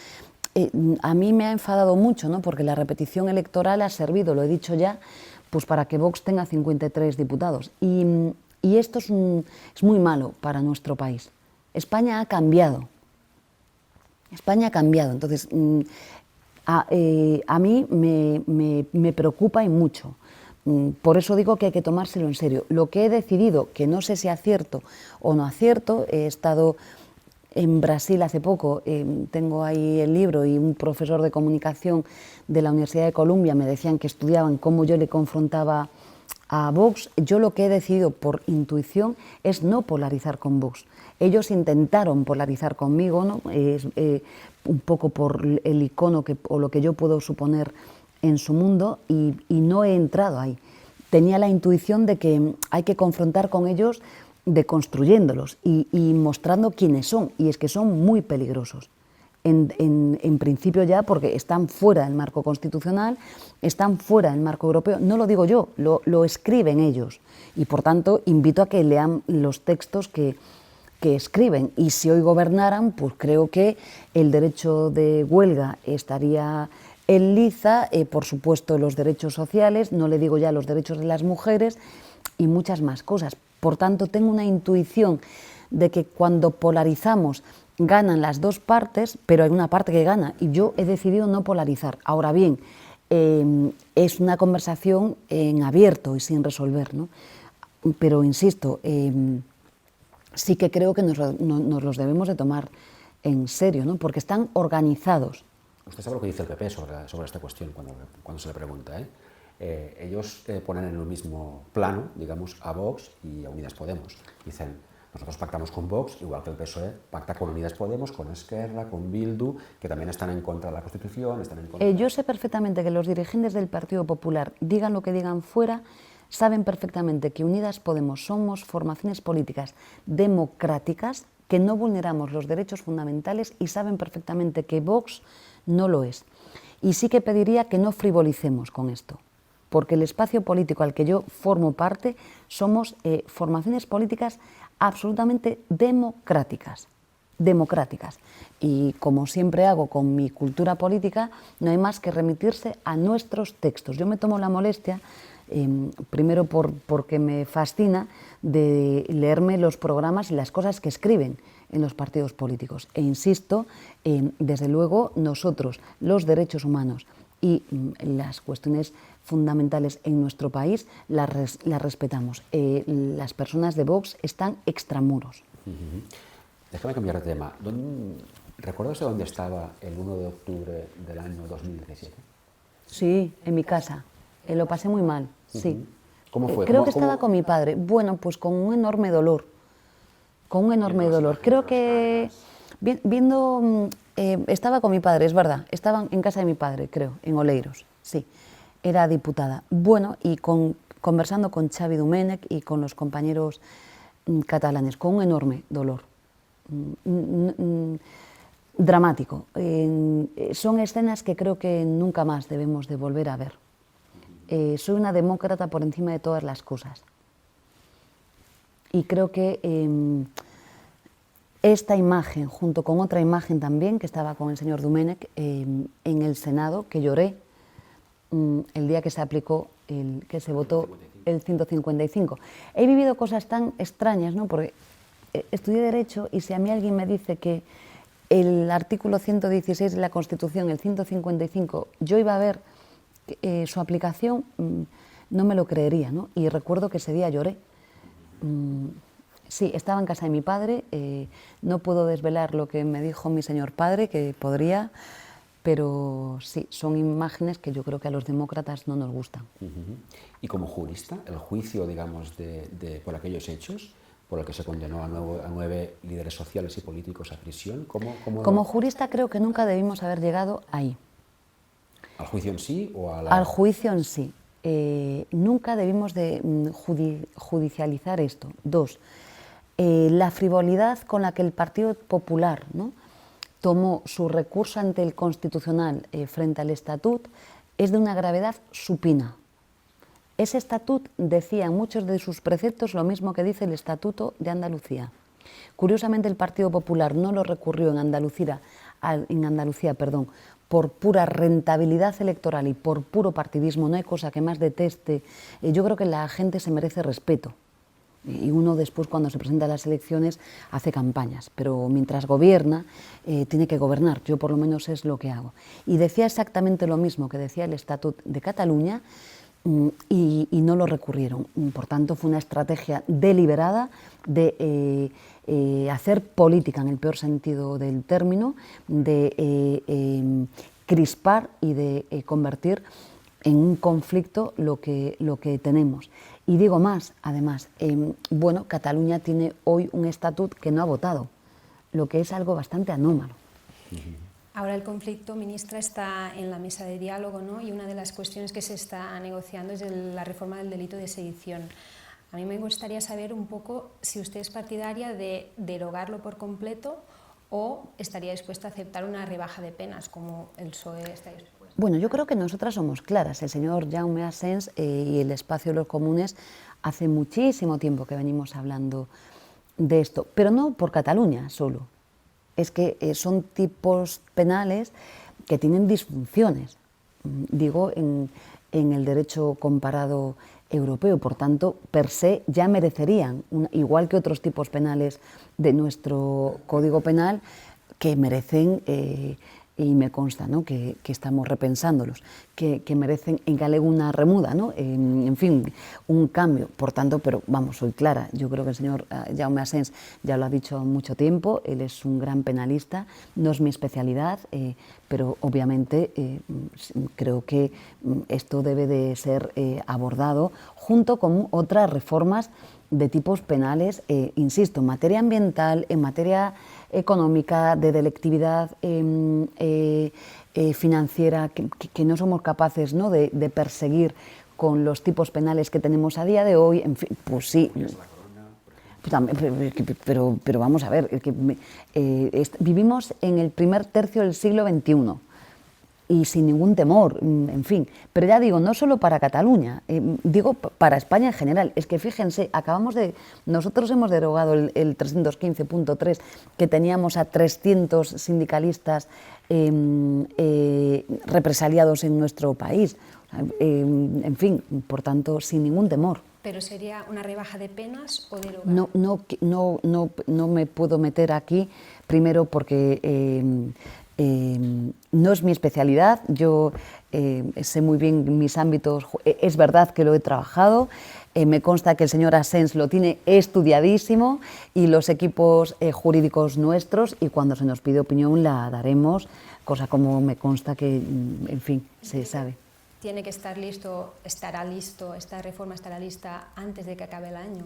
A mí me ha enfadado mucho, ¿no?, porque la repetición electoral ha servido, lo he dicho ya, pues para que Vox tenga 53 diputados. Y esto es muy malo para nuestro país. España ha cambiado. España ha cambiado. Entonces, a mí me preocupa y mucho. Por eso digo que hay que tomárselo en serio. Lo que he decidido, que no sé si acierto o no acierto, he estado en Brasil hace poco, tengo ahí el libro, y un profesor de comunicación de la Universidad de Columbia me decían que estudiaban cómo yo le confrontaba a Vox. Yo lo que he decidido por intuición es no polarizar con Vox. Ellos intentaron polarizar conmigo, ¿no?, un poco por el icono o lo que yo puedo suponer en su mundo, y no he entrado ahí. Tenía la intuición de que hay que confrontar con ellos deconstruyéndolos y mostrando quiénes son, y es que son muy peligrosos. En principio ya, porque están fuera del marco constitucional, están fuera del marco europeo. No lo digo yo, lo escriben ellos, y por tanto invito a que lean los textos que escriben, y si hoy gobernaran, pues creo que el derecho de huelga estaría en liza, por supuesto los derechos sociales, no le digo ya los derechos de las mujeres, y muchas más cosas. Por tanto, tengo una intuición de que cuando polarizamos ganan las dos partes, pero hay una parte que gana, y yo he decidido no polarizar. Ahora bien, es una conversación en abierto y sin resolver, ¿no? Pero insisto, sí que creo que nos los debemos de tomar en serio, ¿no?, porque están organizados. Usted sabe lo que dice el PP sobre esta cuestión cuando se le pregunta, ellos ponen en el mismo plano, digamos, a Vox y a Unidas Podemos. Dicen: nosotros pactamos con Vox, igual que el PSOE pacta con Unidas Podemos, con Esquerra, con Bildu, que también están en contra de la Constitución, están en contra... Yo sé perfectamente que los dirigentes del Partido Popular, digan lo que digan fuera, saben perfectamente que Unidas Podemos somos formaciones políticas democráticas, que no vulneramos los derechos fundamentales, y saben perfectamente que Vox no lo es. Y sí que pediría que no frivolicemos con esto, porque el espacio político al que yo formo parte somos formaciones políticas absolutamente democráticas. Y como siempre hago con mi cultura política, no hay más que remitirse a nuestros textos. Yo me tomo la molestia, primero porque me fascina, de leerme los programas y las cosas que escriben en los partidos políticos. E insisto, desde luego nosotros, los derechos humanos y las cuestiones fundamentales en nuestro país las respetamos. Las personas de Vox están extramuros. Déjame cambiar de tema. ¿Recuerdas de dónde estaba el 1 de octubre del año 2017? Sí, en mi casa. Lo pasé muy mal, sí. ¿Cómo fue? Creo que estaba con mi padre. Bueno, pues con un enorme dolor. Con un enorme dolor. Creo que estaba con mi padre, es verdad. Estaba en casa de mi padre, creo, en Oleiros, sí. Era diputada. Bueno, y conversando con Xavi Domènech y con los compañeros catalanes, con un enorme dolor. Dramático. Son escenas que creo que nunca más debemos de volver a ver. Soy una demócrata por encima de todas las cosas. Y creo que esta imagen, junto con otra imagen también, que estaba con el señor Domènech en el Senado, que lloré el día que se aplicó, que se votó el 155. He vivido cosas tan extrañas, ¿no? Porque estudié Derecho y si a mí alguien me dice que el artículo 116 de la Constitución, el 155, yo iba a ver su aplicación, no me lo creería, ¿no? Y recuerdo que ese día lloré. Sí, estaba en casa de mi padre, no puedo desvelar lo que me dijo mi señor padre, que podría, pero sí, son imágenes que yo creo que a los demócratas no nos gustan. Y como jurista, el juicio, digamos, por aquellos hechos, por el que se condenó a 9 líderes sociales y políticos a prisión, ¿cómo Como jurista creo que nunca debimos haber llegado ahí. ¿Al juicio en sí o a la...? Al juicio en sí. Nunca debimos de judicializar esto. 2, la frivolidad con la que el Partido Popular, ¿no?, tomó su recurso ante el Constitucional frente al Estatut es de una gravedad supina. Ese Estatut decía en muchos de sus preceptos lo mismo que dice el Estatuto de Andalucía. Curiosamente el Partido Popular no lo recurrió en Andalucía, por pura rentabilidad electoral y por puro partidismo. No hay cosa que más deteste. Yo creo que la gente se merece respeto. Y uno después, cuando se presenta a las elecciones, hace campañas, pero mientras gobierna, tiene que gobernar. Yo por lo menos es lo que hago. Y decía exactamente lo mismo que decía el Estatut de Cataluña y no lo recurrieron. Por tanto, fue una estrategia deliberada de hacer política, en el peor sentido del término, de crispar y de convertir en un conflicto lo que tenemos. Y digo más, además, bueno, Cataluña tiene hoy un estatut que no ha votado, lo que es algo bastante anómalo. Ahora el conflicto, ministra, está en la mesa de diálogo, ¿no? Y una de las cuestiones que se está negociando es la reforma del delito de sedición. A mí me gustaría saber un poco si usted es partidaria de derogarlo por completo o estaría dispuesta a aceptar una rebaja de penas, como el PSOE está dispuesto. Bueno, yo creo que nosotras somos claras. El señor Jaume Asens y el espacio de los comunes hace muchísimo tiempo que venimos hablando de esto, pero no por Cataluña solo. Es que son tipos penales que tienen disfunciones, digo, en el derecho comparado europeo. Por tanto, per se ya merecerían, igual que otros tipos penales de nuestro Código Penal, que merecen... y me consta, ¿no?, que estamos repensándolos, que merecen en galego una remuda, ¿no?, en fin, un cambio. Por tanto, pero vamos, soy clara, yo creo que el señor Jaume Asens ya lo ha dicho mucho tiempo, él es un gran penalista, no es mi especialidad, pero obviamente creo que esto debe de ser abordado junto con otras reformas de tipos penales, insisto, en materia ambiental, en materia económica, de delictividad financiera, que no somos capaces, ¿no?, de perseguir con los tipos penales que tenemos a día de hoy. En fin, pues sí. Pero vamos a ver, vivimos en el primer tercio del siglo XXI. Y sin ningún temor, en fin. Pero ya digo, no solo para Cataluña, digo para España en general. Es que fíjense, nosotros hemos derogado el 315.3, que teníamos a 300 sindicalistas represaliados en nuestro país. En fin, por tanto, sin ningún temor. ¿Pero sería una rebaja de penas o derogar? No me puedo meter aquí, primero porque... no es mi especialidad, yo sé muy bien mis ámbitos, es verdad que lo he trabajado, Me consta que el señor Asens lo tiene estudiadísimo y los equipos jurídicos nuestros, y cuando se nos pide opinión la daremos, cosa como me consta que, en fin, se sabe. ¿Tiene que estar listo, esta reforma estará lista antes de que acabe el año?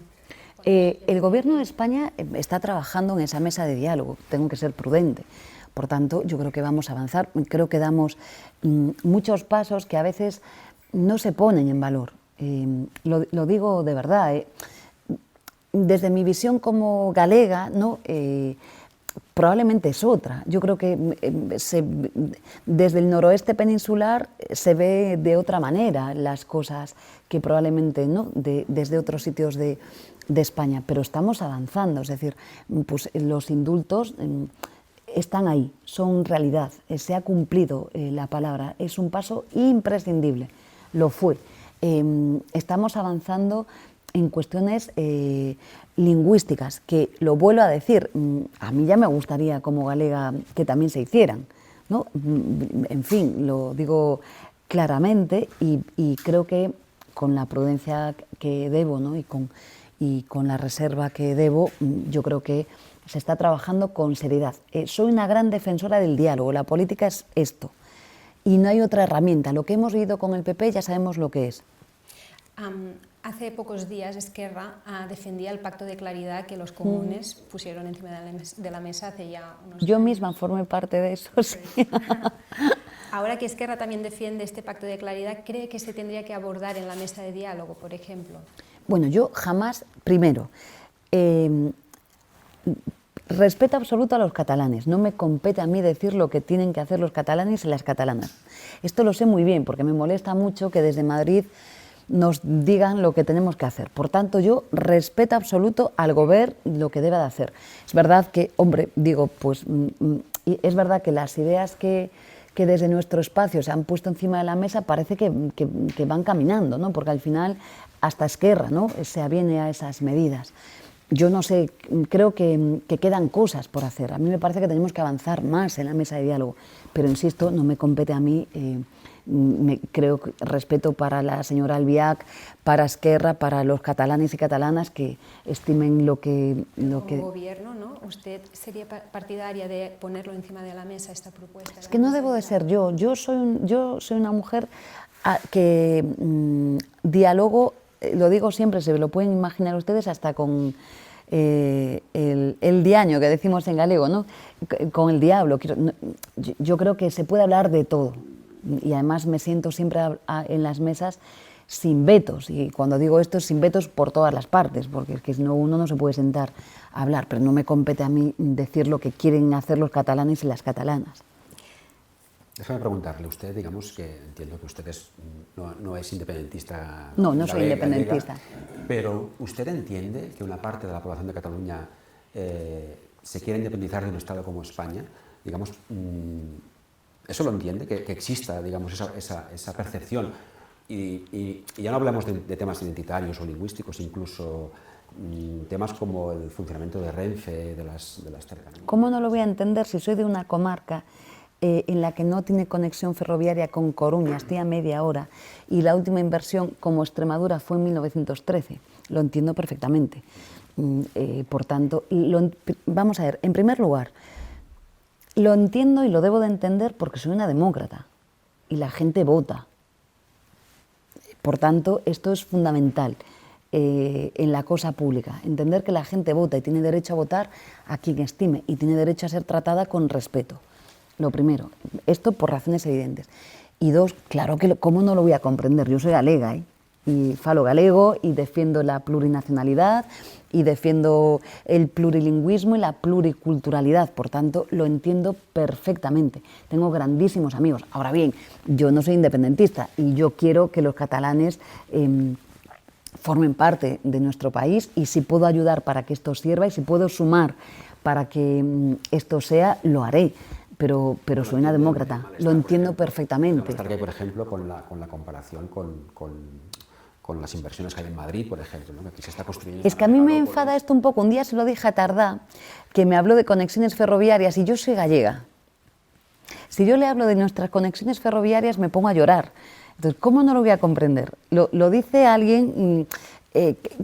El Gobierno de España está trabajando en esa mesa de diálogo, tengo que ser prudente. Por tanto, yo creo que vamos a avanzar, creo que damos muchos pasos que a veces no se ponen en valor. Lo digo de verdad, desde mi visión como galega, ¿no? Probablemente es otra. Yo creo que desde el noroeste peninsular se ve de otra manera las cosas que probablemente no desde otros sitios de España, pero estamos avanzando, es decir, pues los indultos están ahí, son realidad, se ha cumplido la palabra, es un paso imprescindible, lo fue. Estamos avanzando en cuestiones lingüísticas, que lo vuelvo a decir, a mí ya me gustaría como galega que también se hicieran, ¿no? En fin, lo digo claramente y creo que con la prudencia que debo, ¿no? y con la reserva que debo, yo creo que se está trabajando con seriedad. Soy una gran defensora del diálogo, la política es esto, y no hay otra herramienta. Lo que hemos vivido con el PP ya sabemos lo que es. Hace pocos días Esquerra defendía el pacto de claridad que los comunes pusieron encima de la mesa hace ya unos años. Yo misma formé parte de eso, sí. Ahora que Esquerra también defiende este pacto de claridad, ¿cree que se tendría que abordar en la mesa de diálogo, por ejemplo? Bueno, yo jamás, primero, respeto absoluto a los catalanes, no me compete a mí decir lo que tienen que hacer los catalanes y las catalanas. Esto lo sé muy bien, porque me molesta mucho que desde Madrid nos digan lo que tenemos que hacer. Por tanto, yo respeto absoluto al gobierno lo que debe de hacer. Es verdad que, hombre, digo, pues es verdad que las ideas que desde nuestro espacio se han puesto encima de la mesa parece que van caminando, ¿no? Porque al final hasta Esquerra, ¿no? se aviene a esas medidas. Yo no sé, creo que quedan cosas por hacer. A mí me parece que tenemos que avanzar más en la mesa de diálogo, pero insisto, no me compete a mí. Creo que respeto para la señora Albiach, para Esquerra, para los catalanes y catalanas que estimen lo que... Como gobierno, ¿no? ¿Usted sería partidaria de ponerlo encima de la mesa, esta propuesta? Es que no debo de ser yo. Yo soy una mujer que dialogo, lo digo siempre, se lo pueden imaginar ustedes hasta con el diaño que decimos en galego, ¿no? Con el diablo. Yo creo que se puede hablar de todo. Y además me siento siempre en las mesas sin vetos, y cuando digo esto es sin vetos por todas las partes, porque es que uno no se puede sentar a hablar, pero no me compete a mí decir lo que quieren hacer los catalanes y las catalanas. Déjame preguntarle, usted, digamos que entiendo que usted no es independentista. No soy independentista. Pero ¿usted entiende que una parte de la población de Cataluña se quiere independizar de un Estado como España? Digamos, ¿eso lo entiende? Que exista, digamos, esa percepción. Y ya no hablamos de temas identitarios o lingüísticos, incluso temas como el funcionamiento de Renfe, de las cercanías. ¿Cómo no lo voy a entender si soy de una comarca en la que no tiene conexión ferroviaria con Coruña, estoy a media hora, y la última inversión como Extremadura fue en 1913? Lo entiendo perfectamente. Por tanto, vamos a ver, en primer lugar, lo entiendo y lo debo de entender porque soy una demócrata y la gente vota. Por tanto, esto es fundamental en la cosa pública, entender que la gente vota y tiene derecho a votar a quien estime y tiene derecho a ser tratada con respeto. Lo primero, esto por razones evidentes. Y dos, claro que cómo no lo voy a comprender, yo soy galega, y falo galego y defiendo la plurinacionalidad y defiendo el plurilingüismo y la pluriculturalidad, por tanto lo entiendo perfectamente. Tengo grandísimos amigos. Ahora bien, yo no soy independentista y yo quiero que los catalanes formen parte de nuestro país, y si puedo ayudar para que esto sirva y si puedo sumar para que esto sea, lo haré. Pero soy una demócrata, lo entiendo perfectamente. Por ejemplo, con la comparación con las inversiones que hay en Madrid, por ejemplo, ¿no? Que aquí se está construyendo. Es que a mí me enfada esto un poco. Un día se lo dije a Tardá, que me habló de conexiones ferroviarias, y yo soy gallega. Si yo le hablo de nuestras conexiones ferroviarias me pongo a llorar. Entonces, ¿cómo no lo voy a comprender? Lo dice alguien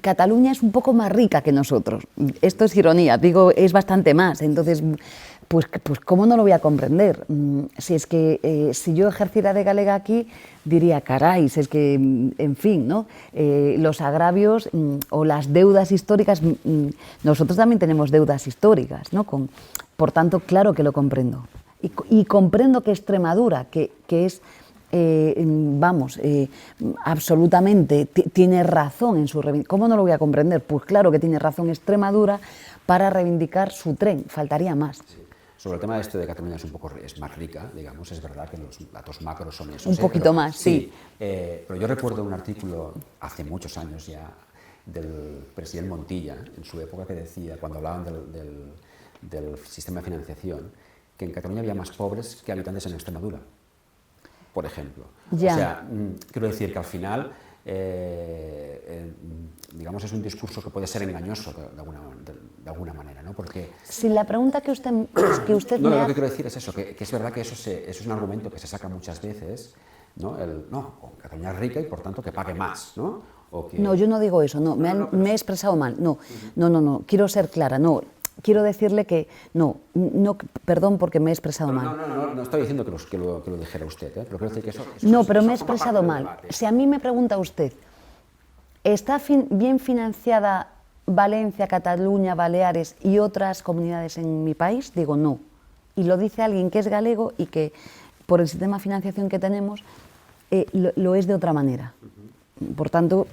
Cataluña es un poco más rica que nosotros. Esto es ironía, digo, es bastante más. Entonces, pues ¿cómo no lo voy a comprender? Si es que si yo ejerciera de galega aquí, diría, caray, si es que, en fin, ¿no? Los agravios o las deudas históricas, nosotros también tenemos deudas históricas, ¿no? Por tanto, claro que lo comprendo. Y comprendo que Extremadura, que es... absolutamente tiene razón en su reivindicación. ¿Cómo no lo voy a comprender? Pues claro que tiene razón Extremadura para reivindicar su tren, faltaría más. Sí. Sobre el tema de Cataluña es más rica, digamos, es verdad que los datos macros son esos. Un poquito más, sí. Pero yo recuerdo un artículo hace muchos años ya del presidente Montilla, en su época, que decía, cuando hablaban del sistema de financiación, que en Cataluña había más pobres que habitantes en Extremadura, por ejemplo. Ya. O sea, quiero decir que al final, digamos, es un discurso que puede ser engañoso de alguna manera, ¿no? Porque... Si la pregunta que usted no, me lo ha... que quiero decir es eso, que es verdad que eso es un argumento que se saca muchas veces, ¿no? Cataluña es rica y por tanto que pague más, ¿no? O que... No, yo no digo eso, no, me he expresado mal, no, quiero ser clara, no. Quiero decirle que no, perdón porque me he expresado mal. No estoy diciendo que lo dijera usted, pero quiero decir que eso no, pero me he forma parte expresado del mal. debate. Si a mí me pregunta usted, ¿está bien financiada Valencia, Cataluña, Baleares y otras comunidades en mi país? Digo no. Y lo dice alguien que es galego y que por el sistema de financiación que tenemos lo es de otra manera. Por tanto,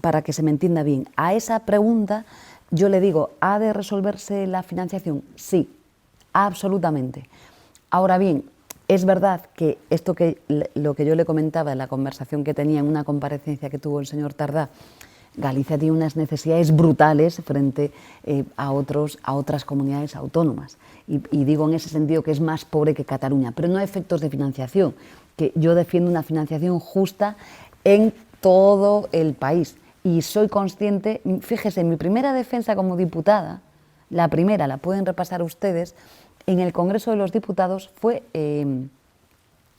para que se me entienda bien, a esa pregunta yo le digo, ¿ha de resolverse la financiación? Sí, absolutamente. Ahora bien, es verdad que lo que yo le comentaba en la conversación que tenía en una comparecencia que tuvo el señor Tardá, Galicia tiene unas necesidades brutales frente a otras comunidades autónomas. Y digo en ese sentido que es más pobre que Cataluña, pero no a efectos de financiación, que yo defiendo una financiación justa en todo el país. Y soy consciente, fíjese, mi primera defensa como diputada, la primera, la pueden repasar ustedes, en el Congreso de los Diputados fue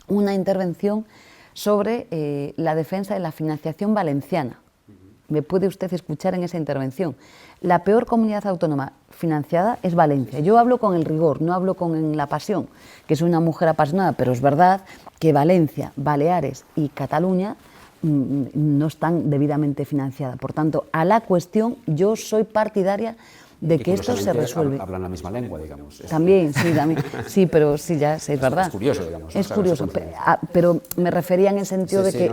una intervención sobre la defensa de la financiación valenciana. Me puede usted escuchar en esa intervención. La peor comunidad autónoma financiada es Valencia. Yo hablo con el rigor, no hablo con la pasión, que soy una mujer apasionada, pero es verdad que Valencia, Baleares y Cataluña no están debidamente financiadas. Por tanto, a la cuestión, yo soy partidaria de que esto se resuelve. Hablan la misma lengua, digamos. También, sí, pero sí, ya es verdad. Es curioso, digamos. Es curioso, pero me refería en el sentido de que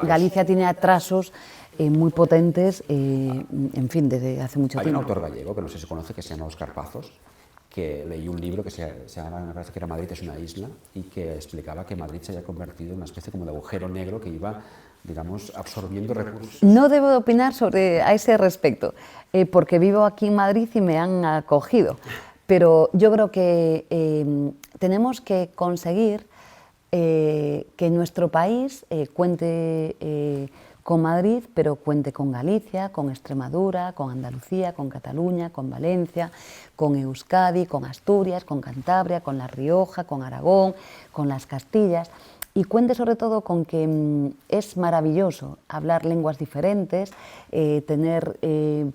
Galicia tiene atrasos muy potentes, en fin, desde hace mucho tiempo. Hay un autor gallego, que no sé si conoce, que se llama Óscar Pazos, que leí un libro que se llama, me parece que era Madrid es una isla, y que explicaba que Madrid se había convertido en una especie como de agujero negro que iba, digamos, absorbiendo recursos. No debo de opinar a ese respecto, porque vivo aquí en Madrid y me han acogido, pero yo creo que tenemos que conseguir que nuestro país cuente con Madrid, pero cuente con Galicia, con Extremadura, con Andalucía, con Cataluña, con Valencia, con Euskadi, con Asturias, con Cantabria, con La Rioja, con Aragón, con las Castillas, y cuente sobre todo con que es maravilloso hablar lenguas diferentes, tener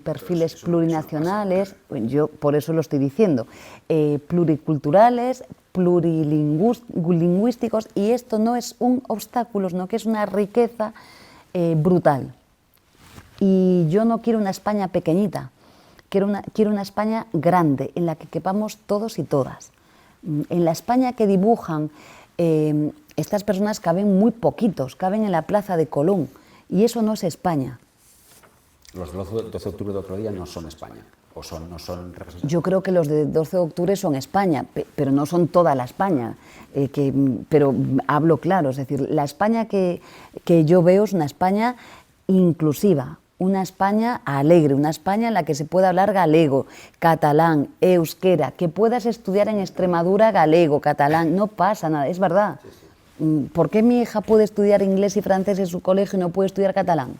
perfiles plurinacionales, yo por eso lo estoy diciendo, pluriculturales, plurilingüísticos, y esto no es un obstáculo, sino que es una riqueza brutal. Y yo no quiero una España pequeñita, quiero una España grande, en la que quepamos todos y todas. En la España que dibujan estas personas caben muy poquitos, caben en la Plaza de Colón, y eso no es España. Los 12 de octubre de otro día no son España, o no son representativos. Yo creo que los de 12 de octubre son España, pero no son toda la España, pero hablo claro, es decir, la España que yo veo es una España inclusiva, una España alegre, una España en la que se pueda hablar galego, catalán, euskera, que puedas estudiar en Extremadura galego, catalán, no pasa nada, es verdad. Sí, sí. ¿Por qué mi hija puede estudiar inglés y francés en su colegio y no puede estudiar catalán?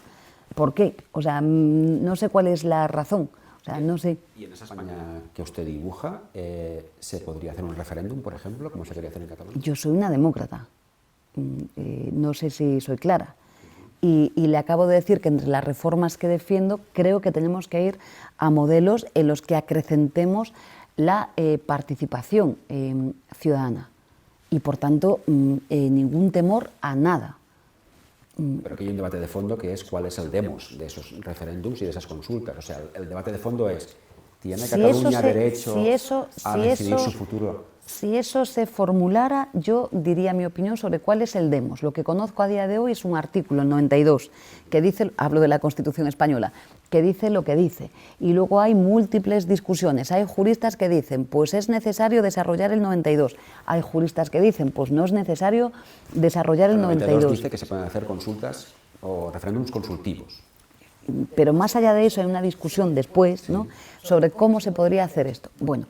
¿Por qué? O sea, no sé cuál es la razón. O sea, no sé. ¿Y en esa España que usted dibuja se podría hacer un referéndum, por ejemplo, como se quería hacer en Cataluña? Yo soy una demócrata. No sé si soy clara. Y le acabo de decir que entre las reformas que defiendo creo que tenemos que ir a modelos en los que acrecentemos la participación ciudadana y por tanto ningún temor a nada. Pero aquí hay un debate de fondo que es cuál es el demos de esos referéndums y de esas consultas. O sea, el debate de fondo es, ¿tiene Cataluña derecho a decidir su futuro? Si eso se formulara, yo diría mi opinión sobre cuál es el demos. Lo que conozco a día de hoy es un artículo, el 92, que dice, hablo de la Constitución española, que dice lo que dice. Y luego hay múltiples discusiones. Hay juristas que dicen, pues es necesario desarrollar el 92. Hay juristas que dicen, pues no es necesario desarrollar el 92. Dice que se pueden hacer consultas o referéndums consultivos. Pero más allá de eso hay una discusión después, ¿no?, sobre cómo se podría hacer esto. Bueno,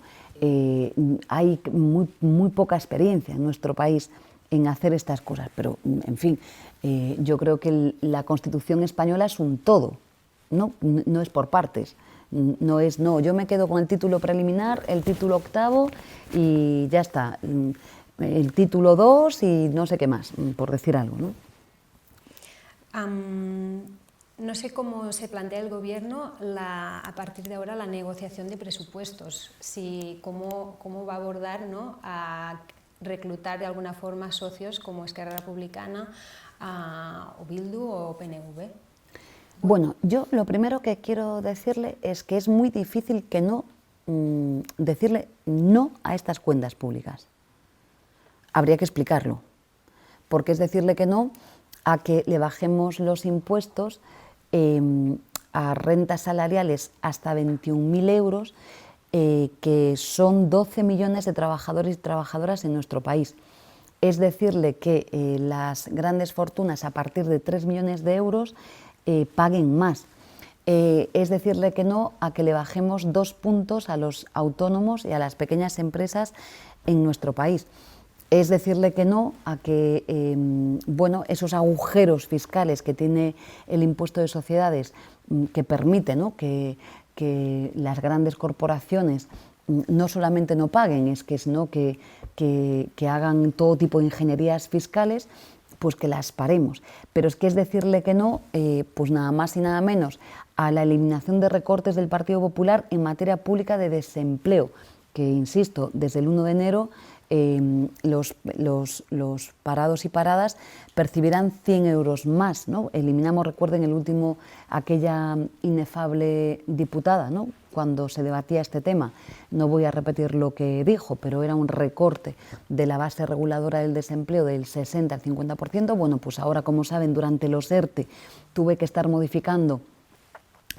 hay muy poca experiencia en nuestro país en hacer estas cosas, pero en fin, yo creo que la Constitución española es un todo, no es por partes, no es, no, yo me quedo con el título preliminar, el título octavo y ya está, el título 2 y no sé qué más, por decir algo, ¿no? No sé cómo se plantea el Gobierno a partir de ahora la negociación de presupuestos, cómo va a abordar, ¿no?, a reclutar de alguna forma socios como Esquerra Republicana, o Bildu o PNV. Bueno, yo lo primero que quiero decirle es que es muy difícil que decirle no a estas cuentas públicas. Habría que explicarlo, porque es decirle que no a que le bajemos los impuestos a rentas salariales hasta 21.000 euros, que son 12 millones de trabajadores y trabajadoras en nuestro país. Es decirle que las grandes fortunas a partir de 3 millones de euros paguen más. Es decirle que no a que le bajemos 2 puntos a los autónomos y a las pequeñas empresas en nuestro país. Es decirle que no a que bueno, esos agujeros fiscales que tiene el impuesto de sociedades que permite, ¿no?, que las grandes corporaciones no solamente no paguen, sino que hagan todo tipo de ingenierías fiscales, pues que las paremos. Pero es que es decirle que no, pues nada más y nada menos, a la eliminación de recortes del Partido Popular en materia pública de desempleo, que insisto, desde el 1 de enero los parados y paradas percibirán 100 euros más, ¿no? Eliminamos, recuerden, el último, aquella inefable diputada, ¿no?, cuando se debatía este tema, no voy a repetir lo que dijo, pero era un recorte de la base reguladora del desempleo del 60 al 50%, bueno, pues ahora, como saben, durante los ERTE tuve que estar modificando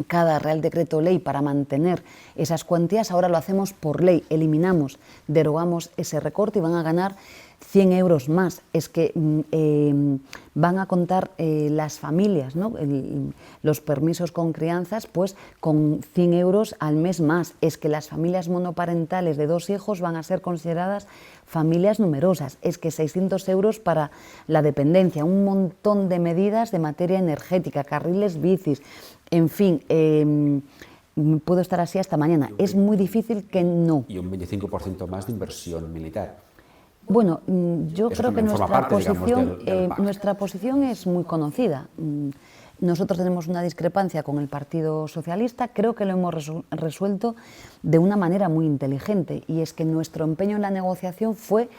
cada Real Decreto Ley para mantener esas cuantías, ahora lo hacemos por ley, eliminamos, derogamos ese recorte y van a ganar 100 euros más. Es que van a contar las familias, ¿no?, los permisos con crianzas, pues con 100 euros al mes más. Es que las familias monoparentales de 2 hijos van a ser consideradas familias numerosas. Es que 600 euros para la dependencia, un montón de medidas de materia energética, carriles bicis, en fin, puedo estar así hasta mañana. Es muy difícil que no. Y un 25% más de inversión militar. Bueno, yo creo que nuestra posición es muy conocida. Nosotros tenemos una discrepancia con el Partido Socialista, creo que lo hemos resuelto de una manera muy inteligente, y es que nuestro empeño en la negociación fue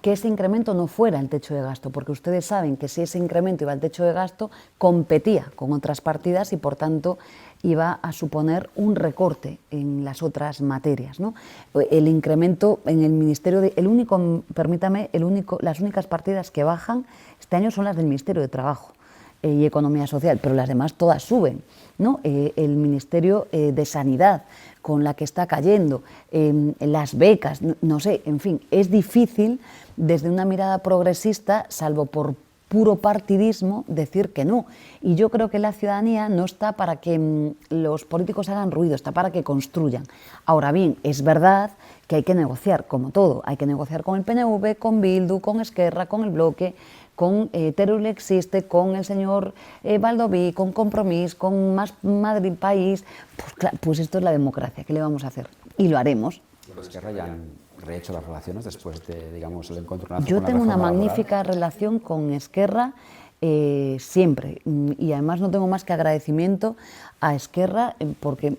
que ese incremento no fuera el techo de gasto, porque ustedes saben que si ese incremento iba al techo de gasto, competía con otras partidas y por tanto iba a suponer un recorte en las otras materias, ¿no? El incremento en el Ministerio, las únicas partidas que bajan este año son las del Ministerio de Trabajo y Economía Social, pero las demás todas suben, ¿no? El Ministerio de Sanidad, con la que está cayendo, las becas, no sé, en fin, es difícil desde una mirada progresista, salvo por puro partidismo, decir que no. Y yo creo que la ciudadanía no está para que los políticos hagan ruido, está para que construyan. Ahora bien, es verdad que hay que negociar, como todo, hay que negociar con el PNV, con Bildu, con Esquerra, con el Bloque, con Teruel Existe, con el señor Baldoví, con Compromís, con Más Madrid País. Pues, claro, pues esto es la democracia, ¿qué le vamos a hacer? Y lo haremos. Los Esquerra ya han rehecho las relaciones después de, digamos, el encontronazo Yo con la tengo una reforma laboral? magnífica relación con Esquerra siempre, y además no tengo más que agradecimiento a Esquerra porque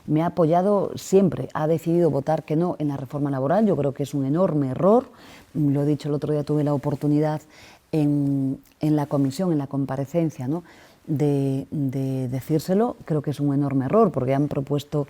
me ha apoyado siempre, ha decidido votar que no en la reforma laboral. Yo creo que es un enorme error, lo he dicho el otro día, tuve la oportunidad en la comisión, en la comparecencia, ¿no?, de decírselo. Creo que es un enorme error porque han propuesto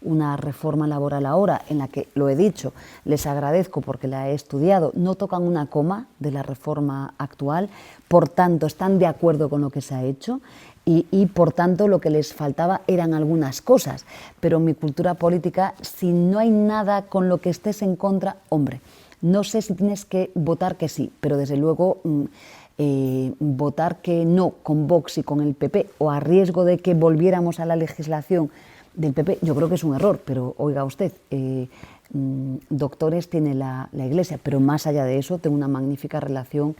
una reforma laboral ahora en la que, lo he dicho, les agradezco porque la he estudiado, no tocan una coma de la reforma actual, por tanto están de acuerdo con lo que se ha hecho y por tanto lo que les faltaba eran algunas cosas, pero en mi cultura política, si no hay nada con lo que estés en contra, hombre, no sé si tienes que votar que sí, pero desde luego votar que no con Vox y con el PP, o a riesgo de que volviéramos a la legislación del PP, yo creo que es un error, pero oiga usted, doctores tiene la Iglesia, pero más allá de eso tengo una magnífica relación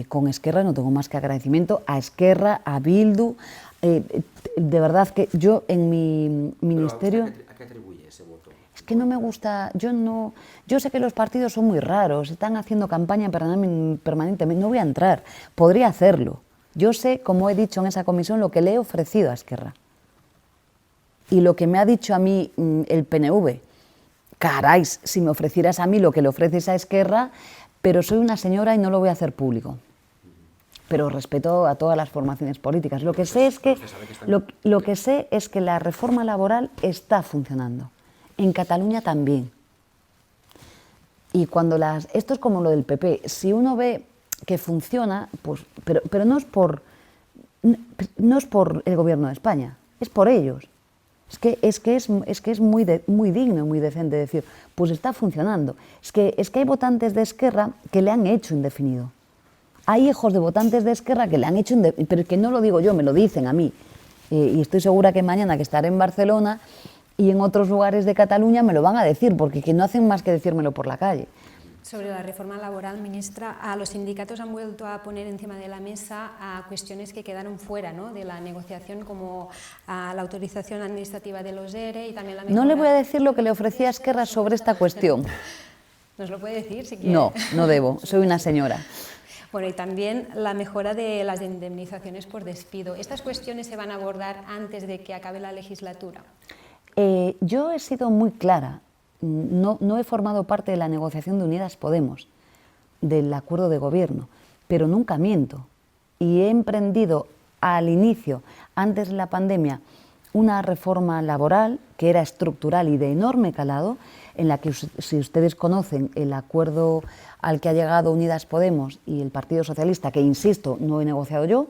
con Esquerra, no tengo más que agradecimiento a Esquerra, a Bildu, de verdad que yo en mi ministerio... ¿A qué atribuye ese voto? Es que no me gusta, yo sé que los partidos son muy raros, están haciendo campaña permanentemente, no voy a entrar, podría hacerlo. Yo sé, como he dicho en esa comisión, lo que le he ofrecido a Esquerra. Y lo que me ha dicho a mí el PNV, caray, si me ofrecieras a mí lo que le ofreces a Esquerra, pero soy una señora y no lo voy a hacer público. Pero respeto a todas las formaciones políticas. Lo que sé es que la reforma laboral está funcionando. En Cataluña también. Y cuando esto es como lo del PP, si uno ve que funciona, pues, pero no es por el gobierno de España, es por ellos. Es que es muy digno y muy decente decir, pues está funcionando. Es que hay votantes de Esquerra que le han hecho indefinido. Hay hijos de votantes de Esquerra que le han hecho indefinido, pero que no lo digo yo, me lo dicen a mí. Y estoy segura que mañana que estaré en Barcelona y en otros lugares de Cataluña me lo van a decir, porque que no hacen más que decírmelo por la calle. Sobre la reforma laboral, ministra, los sindicatos han vuelto a poner encima de la mesa cuestiones que quedaron fuera, ¿no?, de la negociación, como la autorización administrativa de los ERE y también la mejora... No le voy a decir lo que le ofrecía a Esquerra sobre esta cuestión. ¿Nos lo puede decir si quiere? No, no debo, soy una señora. Bueno, y también la mejora de las indemnizaciones por despido. ¿Estas cuestiones se van a abordar antes de que acabe la legislatura? Yo he sido muy clara. No he formado parte de la negociación de Unidas Podemos, del acuerdo de gobierno, pero nunca miento. Y he emprendido al inicio, antes de la pandemia, una reforma laboral que era estructural y de enorme calado, en la que, si ustedes conocen el acuerdo al que ha llegado Unidas Podemos y el Partido Socialista, que insisto, no he negociado yo,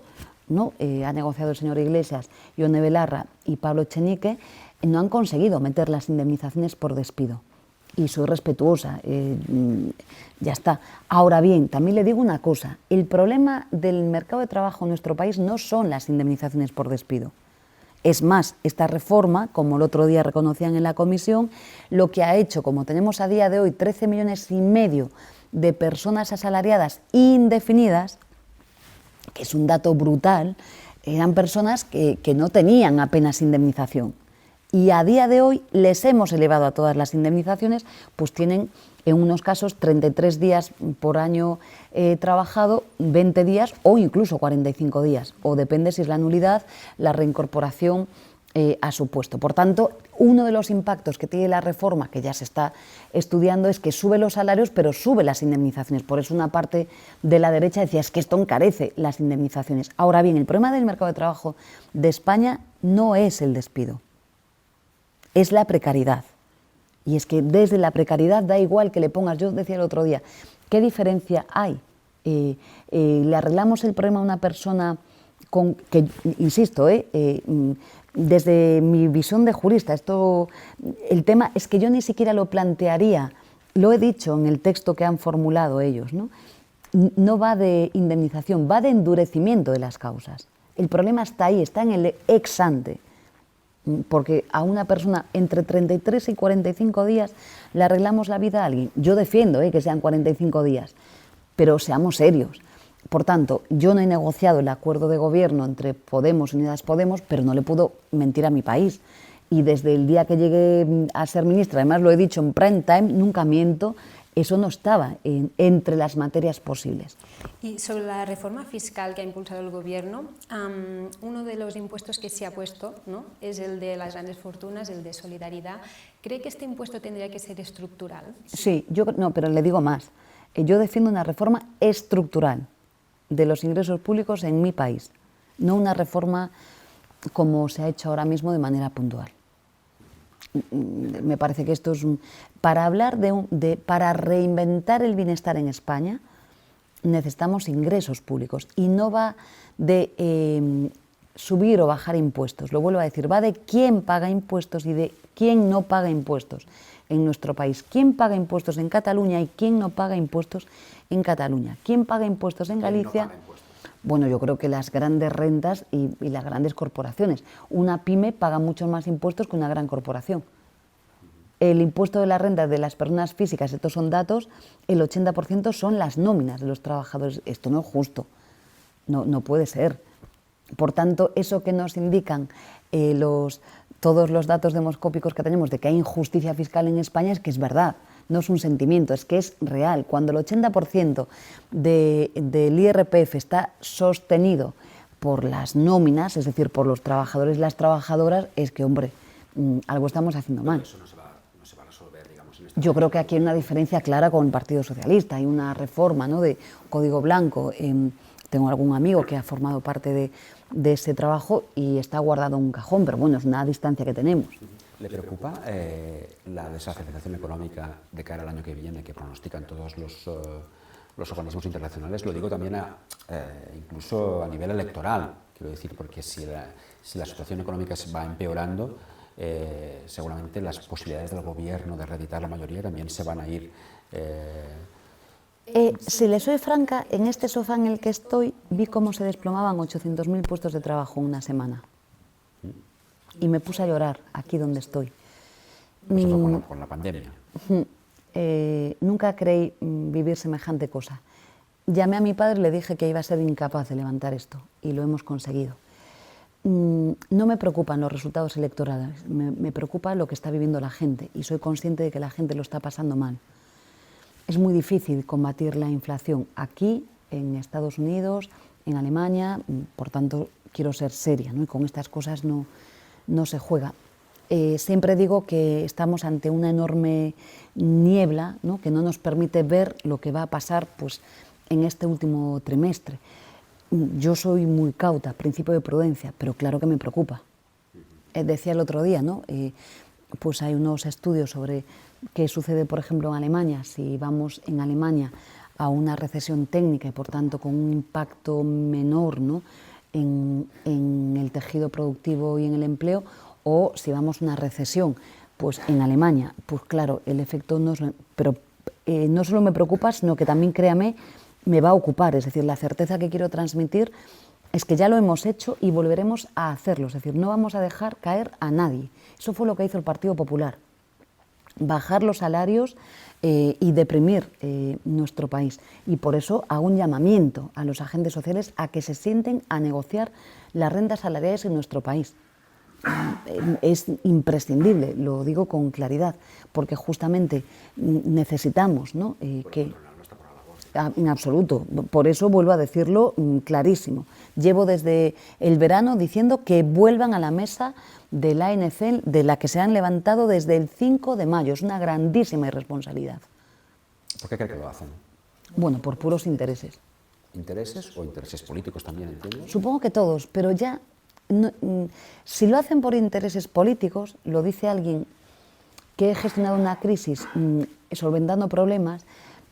no, ha negociado el señor Iglesias, Ione Belarra y Pablo Echenique, no han conseguido meter las indemnizaciones por despido. Y soy respetuosa, ya está. Ahora bien, también le digo una cosa, el problema del mercado de trabajo en nuestro país no son las indemnizaciones por despido. Es más, esta reforma, como el otro día reconocían en la comisión, lo que ha hecho, como tenemos a día de hoy 13,5 millones de personas asalariadas indefinidas, que es un dato brutal, eran personas que no tenían apenas indemnización. Y a día de hoy les hemos elevado a todas las indemnizaciones, pues tienen en unos casos 33 días por año trabajado, 20 días o incluso 45 días, o depende si es la nulidad, la reincorporación a su puesto. Por tanto, uno de los impactos que tiene la reforma, que ya se está estudiando, es que sube los salarios, pero sube las indemnizaciones. Por eso una parte de la derecha decía, es que esto encarece las indemnizaciones. Ahora bien, el problema del mercado de trabajo de España no es el despido, es la precariedad. Y es que desde la precariedad da igual que le pongas, yo decía el otro día, ¿qué diferencia hay? ¿Le arreglamos el problema a una persona con que, insisto, desde mi visión de jurista, el tema es que yo ni siquiera lo plantearía, lo he dicho en el texto que han formulado ellos, ¿no? No va de indemnización, va de endurecimiento de las causas. El problema está ahí, está en el ex ante. Porque a una persona entre 33 y 45 días le arreglamos la vida a alguien. Yo defiendo que sean 45 días, pero seamos serios. Por tanto, yo no he negociado el acuerdo de gobierno entre Podemos y Unidas Podemos, pero no le puedo mentir a mi país. Y desde el día que llegué a ser ministra, además lo he dicho en prime time, nunca miento, eso no estaba entre las materias posibles. Y sobre la reforma fiscal que ha impulsado el Gobierno, uno de los impuestos que se ha puesto, ¿no?, es el de las grandes fortunas, el de solidaridad. ¿Cree que este impuesto tendría que ser estructural? Sí, no, pero le digo más. Yo defiendo una reforma estructural de los ingresos públicos en mi país, no una reforma como se ha hecho ahora mismo de manera puntual. Me parece que esto es para hablar para reinventar el bienestar en España necesitamos ingresos públicos y no va de subir o bajar impuestos, lo vuelvo a decir, va de quién paga impuestos y de quién no paga impuestos en nuestro país, quién paga impuestos en Cataluña y quién no paga impuestos en Cataluña, quién paga impuestos en Galicia. Bueno, yo creo que las grandes rentas y las grandes corporaciones. Una pyme paga muchos más impuestos que una gran corporación. El impuesto de la renta de las personas físicas, estos son datos, el 80% son las nóminas de los trabajadores. Esto no es justo, no puede ser. Por tanto, eso que nos indican todos los datos demoscópicos que tenemos de que hay injusticia fiscal en España es que es verdad. No es un sentimiento, es que es real. Cuando el 80% del IRPF está sostenido por las nóminas, es decir, por los trabajadores y las trabajadoras, es que, hombre, algo estamos haciendo mal. Eso no se va a resolver, digamos, en Yo creo que aquí hay una diferencia clara con el Partido Socialista, hay una reforma, ¿no?, de Código Blanco. Tengo algún amigo que ha formado parte de ese trabajo y está guardado en un cajón, pero bueno, es una distancia que tenemos. ¿Le preocupa la desaceleración económica de cara al año que viene que pronostican todos los organismos internacionales? Lo digo también incluso a nivel electoral, quiero decir, porque si la situación económica se va empeorando, seguramente las posibilidades del gobierno de reeditar la mayoría también se van a ir. Si le soy franca, en este sofá en el que estoy vi cómo se desplomaban 800.000 puestos de trabajo en una semana. Y me puse a llorar aquí donde estoy. Eso fue con la pandemia. Nunca creí vivir semejante cosa. Llamé a mi padre y le dije que iba a ser incapaz de levantar esto y lo hemos conseguido. No me preocupan los resultados electorales, me preocupa lo que está viviendo la gente y soy consciente de que la gente lo está pasando mal. Es muy difícil combatir la inflación aquí, en Estados Unidos, en Alemania, por tanto quiero ser seria, ¿no? Y con estas cosas no se juega. Siempre digo que estamos ante una enorme niebla, ¿no?, que no nos permite ver lo que va a pasar pues, en este último trimestre. Yo soy muy cauta, principio de prudencia, pero claro que me preocupa. Decía el otro día, ¿no?, pues hay unos estudios sobre qué sucede, por ejemplo, en Alemania, si vamos en Alemania a una recesión técnica y, por tanto, con un impacto menor, ¿no?, en el tejido productivo y en el empleo, o si vamos a una recesión, pues en Alemania, pues claro, el efecto no solo me preocupa, sino que también, créame, me va a ocupar. Es decir, la certeza que quiero transmitir es que ya lo hemos hecho y volveremos a hacerlo. Es decir, no vamos a dejar caer a nadie. Eso fue lo que hizo el Partido Popular, bajar los salarios y deprimir nuestro país. Y por eso hago un llamamiento a los agentes sociales a que se sienten a negociar las rentas salariales en nuestro país. Es imprescindible, lo digo con claridad, porque justamente necesitamos, ¿no?, que... En absoluto, por eso vuelvo a decirlo clarísimo. Llevo desde el verano diciendo que vuelvan a la mesa de la ANC, de la que se han levantado desde el 5 de mayo. Es una grandísima irresponsabilidad. ¿Por qué cree que lo hacen? Bueno, por puros intereses. ¿Intereses o intereses políticos también, entiendo? Supongo que todos, pero ya, si lo hacen por intereses políticos, lo dice alguien que ha gestionado una crisis solventando problemas,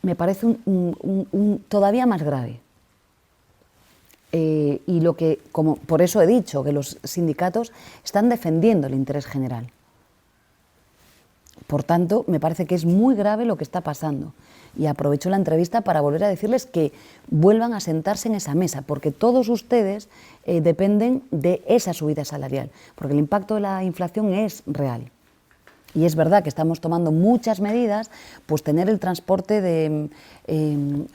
me parece todavía más grave. Y por eso he dicho que los sindicatos están defendiendo el interés general. Por tanto, me parece que es muy grave lo que está pasando. Y aprovecho la entrevista para volver a decirles que vuelvan a sentarse en esa mesa, porque todos ustedes dependen de esa subida salarial, porque el impacto de la inflación es real. y es verdad que estamos tomando muchas medidas, pues tener el transporte de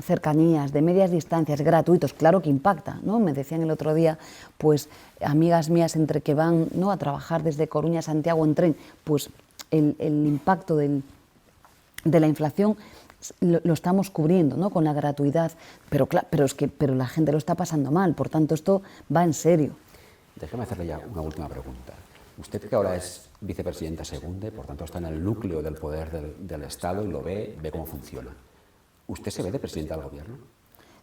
cercanías, de medias distancias, gratuitos, claro que impacta, ¿no? Me decían el otro día, pues amigas mías entre que van, ¿no?, a trabajar desde Coruña a Santiago en tren, pues el impacto de la inflación lo estamos cubriendo, ¿no?, con la gratuidad, pero la gente lo está pasando mal, por tanto esto va en serio. Déjeme hacerle ya una última pregunta. Usted, que ahora es vicepresidenta segunda, por tanto está en el núcleo del poder del Estado y lo ve cómo funciona. ¿Usted se ve de presidenta del Gobierno?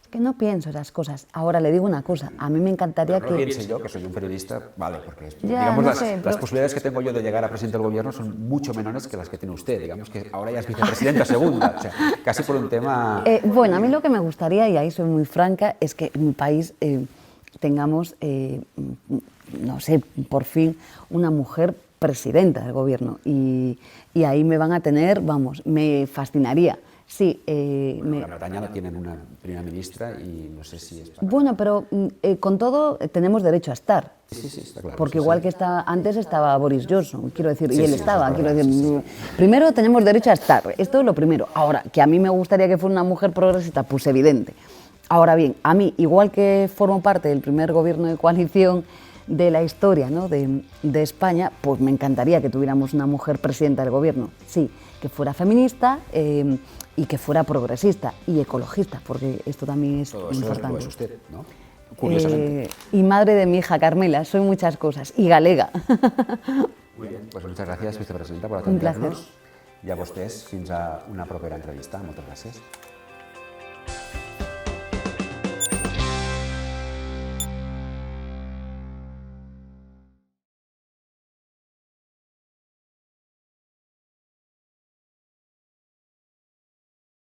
Es que no pienso esas cosas. Ahora le digo una cosa, a mí me encantaría pero no que... piense yo, que soy un periodista, vale, porque Ya, digamos, no sé, las posibilidades que tengo yo de llegar a presidente del Gobierno son mucho menores que las que tiene usted. Digamos que ahora ya es vicepresidenta segunda, o sea, casi por un tema... Bueno, a mí lo que me gustaría, y ahí soy muy franca, es que en mi país tengamos, no sé, por fin una mujer presidenta del Gobierno, y ahí me van a tener, vamos, me fascinaría. Sí, Gran Bretaña no tienen una primera ministra y no sé si es... Bueno, pero con todo tenemos derecho a estar. Sí, está claro. Porque sí, igual sí. que antes estaba Boris Johnson, quiero decir, Sí, y él sí, estaba, eso es quiero verdad, decir, sí. primero tenemos derecho a estar, esto es lo primero. Ahora, que a mí me gustaría que fuera una mujer progresista, pues evidente. Ahora bien, a mí, igual que formo parte del primer gobierno de coalición de la historia, ¿no?, de España, pues me encantaría que tuviéramos una mujer presidenta del Gobierno, sí, que fuera feminista y que fuera progresista y ecologista, porque esto también es Todo eso importante. lo es usted, ¿no? Curiosamente. Y madre de mi hija Carmela, soy muchas cosas, y galega. Muy bien, pues muchas gracias, vicepresidenta, por Un placer. atendernos. I a vostès, fins a una propera entrevista. Moltes gràcies.